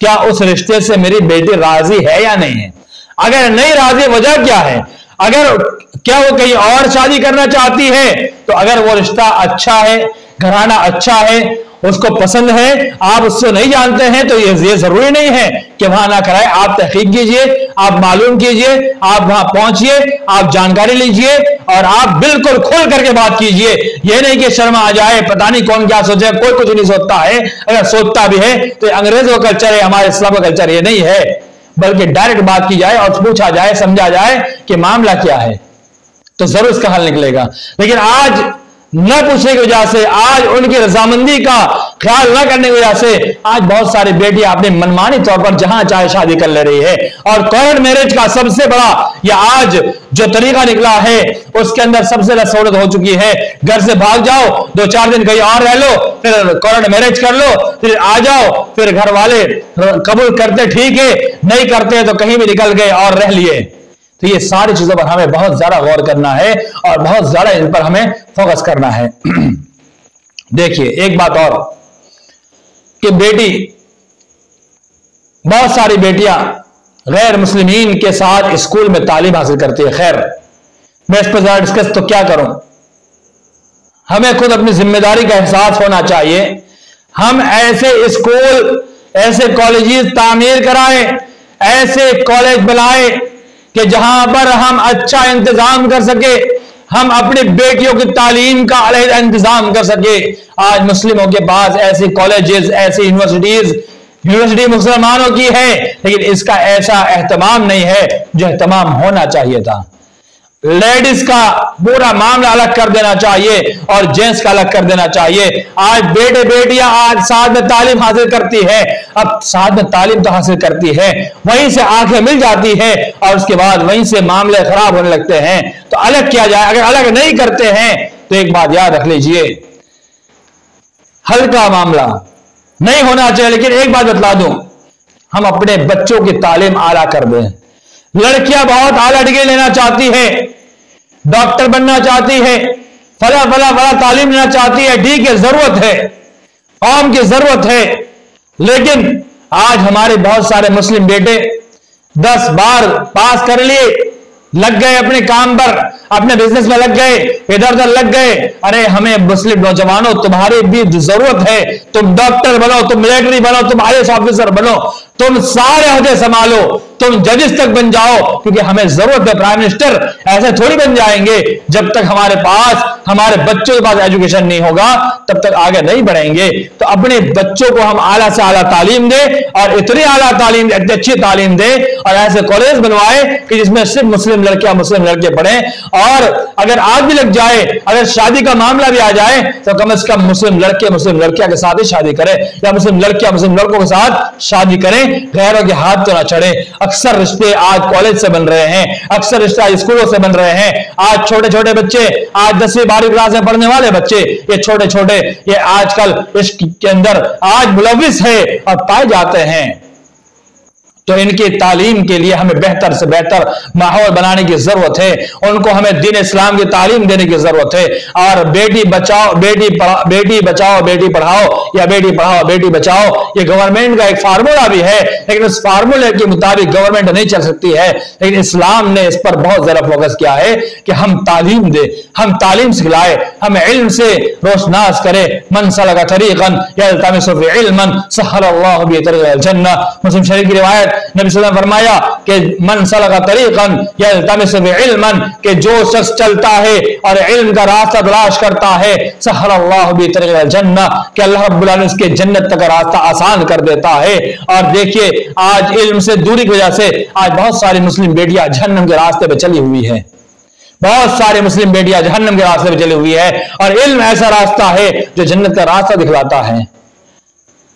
क्या उस रिश्ते से मेरी बेटी राजी है या नहीं है। अगर नहीं राजी, वजह क्या है? अगर क्या वो कहीं और शादी करना चाहती है, तो अगर वो रिश्ता अच्छा है, घराना अच्छा है, उसको पसंद है, आप उससे नहीं जानते हैं, तो ये जरूरी नहीं है कि वहां ना कराए। आप तहकीक कीजिए, आप मालूम कीजिए, आप वहां पहुंचिए, आप जानकारी लीजिए और आप बिल्कुल खुल करके बात कीजिए। ये नहीं कि शर्म आ जाए, पता नहीं कौन क्या सोचे, कोई कुछ नहीं सोचता है। अगर सोचता भी है तो अंग्रेजों का कल्चर है, हमारे इस्लाम का कल्चर ये नहीं है। बल्कि डायरेक्ट बात की जाए और पूछा जाए, समझा जाए कि मामला क्या है, तो जरूर इसका हल निकलेगा। लेकिन आज न पूछने की वजह से, आज उनकी रजामंदी का ख्याल न करने की वजह से आज बहुत सारी बेटियां अपने मनमानी तौर पर जहां चाहे शादी कर ले रही है। और कोर्ट मैरिज का सबसे बड़ा या आज जो तरीका निकला है उसके अंदर सबसे ज्यादा सहूलत हो चुकी है। घर से भाग जाओ, 2-4 दिन कहीं और रह लो, फिर कोर्ट मैरिज कर लो, फिर आ जाओ, फिर घर वाले कबूल करते ठीक है, नहीं करते तो कहीं भी निकल गए और रह लिए। तो ये सारी चीजों पर हमें बहुत ज्यादा गौर करना है और बहुत ज्यादा इन पर हमें फोकस करना है। देखिए एक बात और कि बहुत सारी बेटियां गैर मुस्लिमीन के साथ स्कूल में तालीम हासिल करती है। खैर मैं इस पर ज्यादा डिस्कस तो क्या करूं, हमें खुद अपनी जिम्मेदारी का एहसास होना चाहिए। हम ऐसे स्कूल, ऐसे कॉलेजेस तामीर कराएं, ऐसे कॉलेज बनाएं कि जहां पर हम अच्छा इंतजाम कर सके, हम अपनी बेटियों की तालीम का अलग इंतजाम कर सके। आज मुस्लिमों के पास ऐसे कॉलेजेस, ऐसी यूनिवर्सिटी मुसलमानों की है, लेकिन इसका ऐसा एहतमाम नहीं है जो एहतमाम होना चाहिए था। लेडीज का पूरा मामला अलग कर देना चाहिए और जेंट्स का अलग कर देना चाहिए। आज बेटे बेटियां आज साथ में तालीम हासिल करती है, अब साथ में तालीम तो हासिल करती है, वहीं से आंखें मिल जाती है और उसके बाद वहीं से मामले खराब होने लगते हैं। तो अलग किया जाए। अगर अलग नहीं करते हैं तो एक बात याद रख लीजिए, हल्का मामला नहीं होना चाहिए। लेकिन एक बात बतला दूं, हम अपने बच्चों की तालीम आला कर दें। लड़कियां बहुत आला डिग्री लेना चाहती है, डॉक्टर बनना चाहती है, फला फला फला तालीम लेना चाहती है, ठीक है, जरूरत है, कौम की जरूरत है। लेकिन आज हमारे बहुत सारे मुस्लिम बेटे 10 बार पास कर लिए, लग गए अपने काम पर, अपने बिजनेस में लग गए, इधर उधर लग गए। अरे हमें मुस्लिम नौजवानों, तुम्हारी भी जरूरत है, तुम डॉक्टर बनो, तुम मिलिट्री बनो, तुम IAS ऑफिसर बनो, तुम सारे अहदे संभालो, तुम जजेस तक बन जाओ, क्योंकि हमें जरूरत है। प्राइम मिनिस्टर ऐसे थोड़ी बन जाएंगे, जब तक हमारे पास, हमारे बच्चों के पास एजुकेशन नहीं होगा तब तक आगे नहीं बढ़ेंगे। तो अपने बच्चों को हम आला से आला तालीम दें, और इतनी आला तालीम, इतनी अच्छी तालीम दें, और ऐसे कॉलेज बनवाए कि जिसमें सिर्फ मुस्लिम लड़कियां, मुस्लिम लड़के पढ़े। और अगर आग भी लग जाए, अगर शादी का मामला भी आ जाए, तो कम से कम मुस्लिम लड़के मुस्लिम लड़कियां के साथ ही शादी करें, या मुस्लिम लड़कियां मुस्लिम लड़कों के साथ शादी करें, गैरों के हाथ तो ना चढ़े। अक्सर रिश्ते आज कॉलेज से बन रहे हैं, अक्सर रिश्ते आज स्कूलों से बन रहे हैं। आज छोटे छोटे बच्चे, आज 10वीं 12वीं क्लास में पढ़ने वाले बच्चे, ये छोटे छोटे, ये आजकल इश्क के अंदर आज मुलविस है और पाए जाते हैं। तो इनकी तालीम के लिए हमें बेहतर से बेहतर माहौल बनाने की जरूरत है। उनको हमें दीन इस्लाम की तालीम देने की जरूरत है। और बेटी बचाओ बेटी बचाओ बेटी पढ़ाओ, या बेटी पढ़ाओ बेटी बचाओ, ये गवर्नमेंट का एक फार्मूला भी है, लेकिन उस फार्मूले के मुताबिक गवर्नमेंट नहीं चल सकती है। लेकिन इस्लाम ने इस पर बहुत ज्यादा फोकस किया है कि हम तालीम दे, हम तालीम सिखलाए, हम इल्म से रोशनास करें। मन सलका तरीक़न यल्तमिसु फीहि इल्मन सहलल्लाहु बिही तरीक़ल जन्नह। मुस्लिम शरीफ की रिवायत, नबी सल्लल्लाहु अलैहि वसल्लम फरमाया कि मन सलका तरीक़न यल्तमिसु फीहि इल्मन, कि जो शख्स चलता है और इल्म का रास्ता तलाश करता है, सहलल्लाहु बिही तरीक़ल जन्नह, कि अल्लाह रब्बुल आलमीन उसके जन्नत तक का रास्ता आसान कर देता है। और देखिए आज इल्म से दूरी की वजह से आज बहुत सारी मुस्लिम बेटियां जहन्नम के रास्ते पे चली हुई है, बहुत सारी मुस्लिम बेटियां जहन्नम के रास्ते पे चली हुई है। और इल्म ऐसा रास्ता है जो जन्नत का रास्ता दिखलाता है।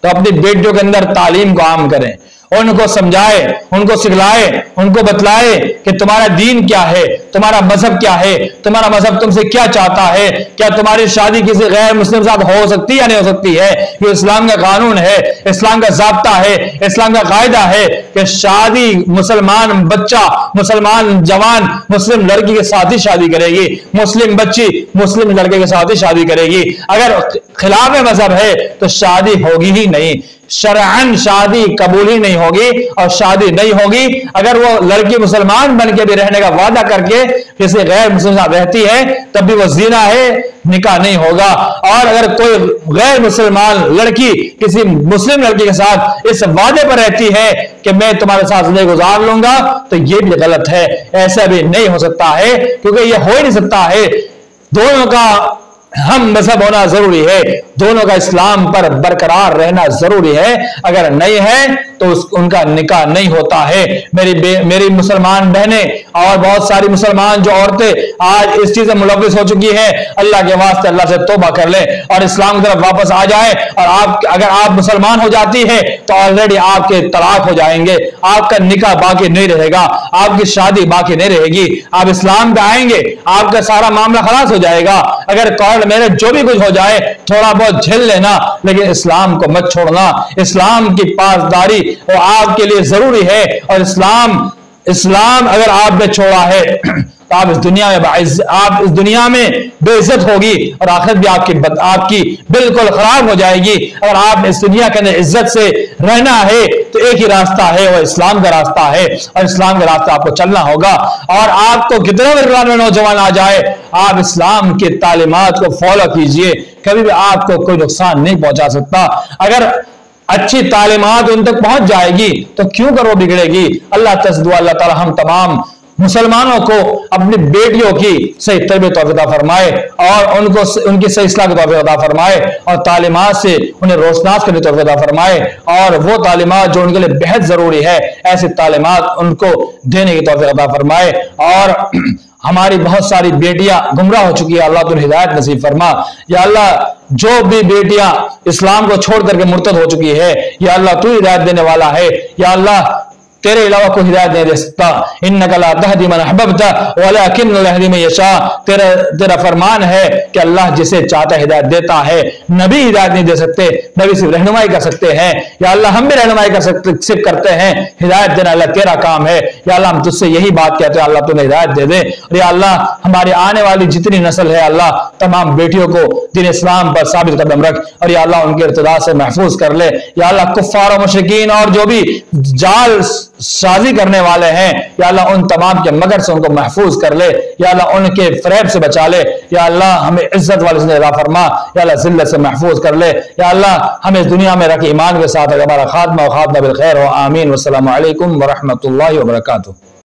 तो अपनी बेटियों के अंदर तालीम को आम करें, उनको समझाए, उनको सिखलाए, उनको बतलाए कि तुम्हारा दीन क्या है, तुम्हारा मजहब क्या है, तुम्हारा मजहब तुमसे क्या चाहता है, क्या तुम्हारी शादी किसी गैर मुस्लिम साथ हो सकती है या नहीं हो सकती है। ये इस्लाम का कानून है, इस्लाम का ज़ाब्ता है, इस्लाम का कायदा है कि शादी मुसलमान बच्चा, मुसलमान जवान मुस्लिम लड़की के साथ ही शादी करेगी, मुस्लिम बच्ची मुस्लिम लड़के के साथ ही शादी करेगी। अगर खिलाफ मजहब है तो शादी होगी ही नहीं, शरअन शादी कबूल ही नहीं होगी, और शादी नहीं होगी अगर वो लड़की मुसलमान बन के भी रहने का वादा करके किसी गैर मुस्लिम साथ रहती है, तब भी वो ज़िना है, निकाह नहीं होगा। और अगर कोई गैर मुसलमान लड़की किसी मुस्लिम लड़की के साथ इस वादे पर रहती है कि मैं तुम्हारे साथ जिंदगी गुजार लूंगा, तो ये भी गलत है, ऐसा भी नहीं हो सकता है, क्योंकि ये हो ही नहीं सकता है। दोनों का हम मजहब होना जरूरी है, दोनों का इस्लाम पर बरकरार रहना जरूरी है। अगर नहीं है तो उनका निकाह नहीं होता है। मेरी मुसलमान बहनें और बहुत सारी मुसलमान जो औरतें आज इस चीज में मुलविस हो चुकी हैं, अल्लाह के वास्ते अल्लाह से तौबा कर लें और इस्लाम की तरफ वापस आ जाए। और अगर आप मुसलमान हो जाती है तो ऑलरेडी आपके तलाक हो जाएंगे, आपका निकाह बाकी नहीं रहेगा, आपकी शादी बाकी नहीं रहेगी। आप इस्लाम पे आएंगे, आपका सारा मामला खलास हो जाएगा। अगर कोर्ट मैरिज जो भी कुछ हो जाए थोड़ा बहुत झेल लेना, लेकिन इस्लाम को मत छोड़ना। इस्लाम की पासदारी वो आपके लिए जरूरी है। और इस्लाम अगर आपने छोड़ा है तो आप इस दुनिया में बेइज्जत होगी, और आखिरत भी आपकी बिल्कुल खराब हो जाएगी। अगर आप इस दुनिया के अंदर इज्जत से रहना है तो एक ही रास्ता है, वो इस्लाम का रास्ता है, और इस्लाम का रास्ता आपको चलना होगा। और आपको कितना भी नौजवान आ जाए, आप इस्लाम की तालीमात को फॉलो कीजिए, कभी भी आपको कोई नुकसान नहीं पहुंचा सकता। अगर अच्छी तालीमात उन तक पहुंच जाएगी तो क्यों कर वो बिगड़ेगी। अल्लाह ताला हम तमाम मुसलमानों को अपनी बेटियों की सही तरबियत अता फरमाए, और उनको उनकी सही इस्लाह की तौफीक अता फरमाए, और तालीमात से उन्हें रोशनास करने की तौफीक अता फरमाए, और वो तालीमात जो उनके लिए बेहद जरूरी है ऐसी तालीमात उनको देने की तौफीक अता फरमाए। और हमारी बहुत सारी बेटियां गुमराह हो चुकी है, अल्लाह तुम हिदायत नसीब फरमा। या अल्लाह जो भी बेटियां इस्लाम को छोड़ करके मुर्तद हो चुकी है, या अल्लाह तू हिदायत देने वाला है। या अल्लाह तेरे अलावा कोई हिदायत नहीं दे सकता। इन्नका ला तहदी मन अहबब्ता वलाकिन्न यहदी मन यशा। तेरा फरमान है कि अल्लाह जिसे चाहता हिदायत देता है, नबी हिदायत नहीं दे सकते, नबी सिर्फ रहनुमाई कर सकते हैं। या अल्लाह हम भी रहनुमाई सिर्फ करते हैं, हिदायत देना अल्लाह तेरा काम है। या अल्लाह हम तुझसे यही बात कहते हैं, अल्लाह तुम्हें हिदायत दे दे। और या अल्लाह हमारी आने वाली जितनी नस्ल है, अल्लाह तमाम बेटियों को दीन इस्लाम पर साबित कदम रख, और या अल्लाह उनके इर्तिदा से महफूज कर ले। या अल्लाह कुफ्फार और मुशरिकीन और जो भी जाल سازی کرنے والے ہیں، یا اللہ ان تمام کے مگر سے ان کو محفوظ کر لے، یا اللہ ان کے فریب سے بچا لے، یا اللہ ہمیں عزت والی زندگی عطا فرما، یا اللہ ذلت سے محفوظ کر لے، یا اللہ ہمیں اس دنیا میں رکھ ایمان کے ساتھ ہمارا خاتمہ بالخیر ہو، آمین۔ والسلام علیکم ورحمۃ اللہ وبرکاتہ۔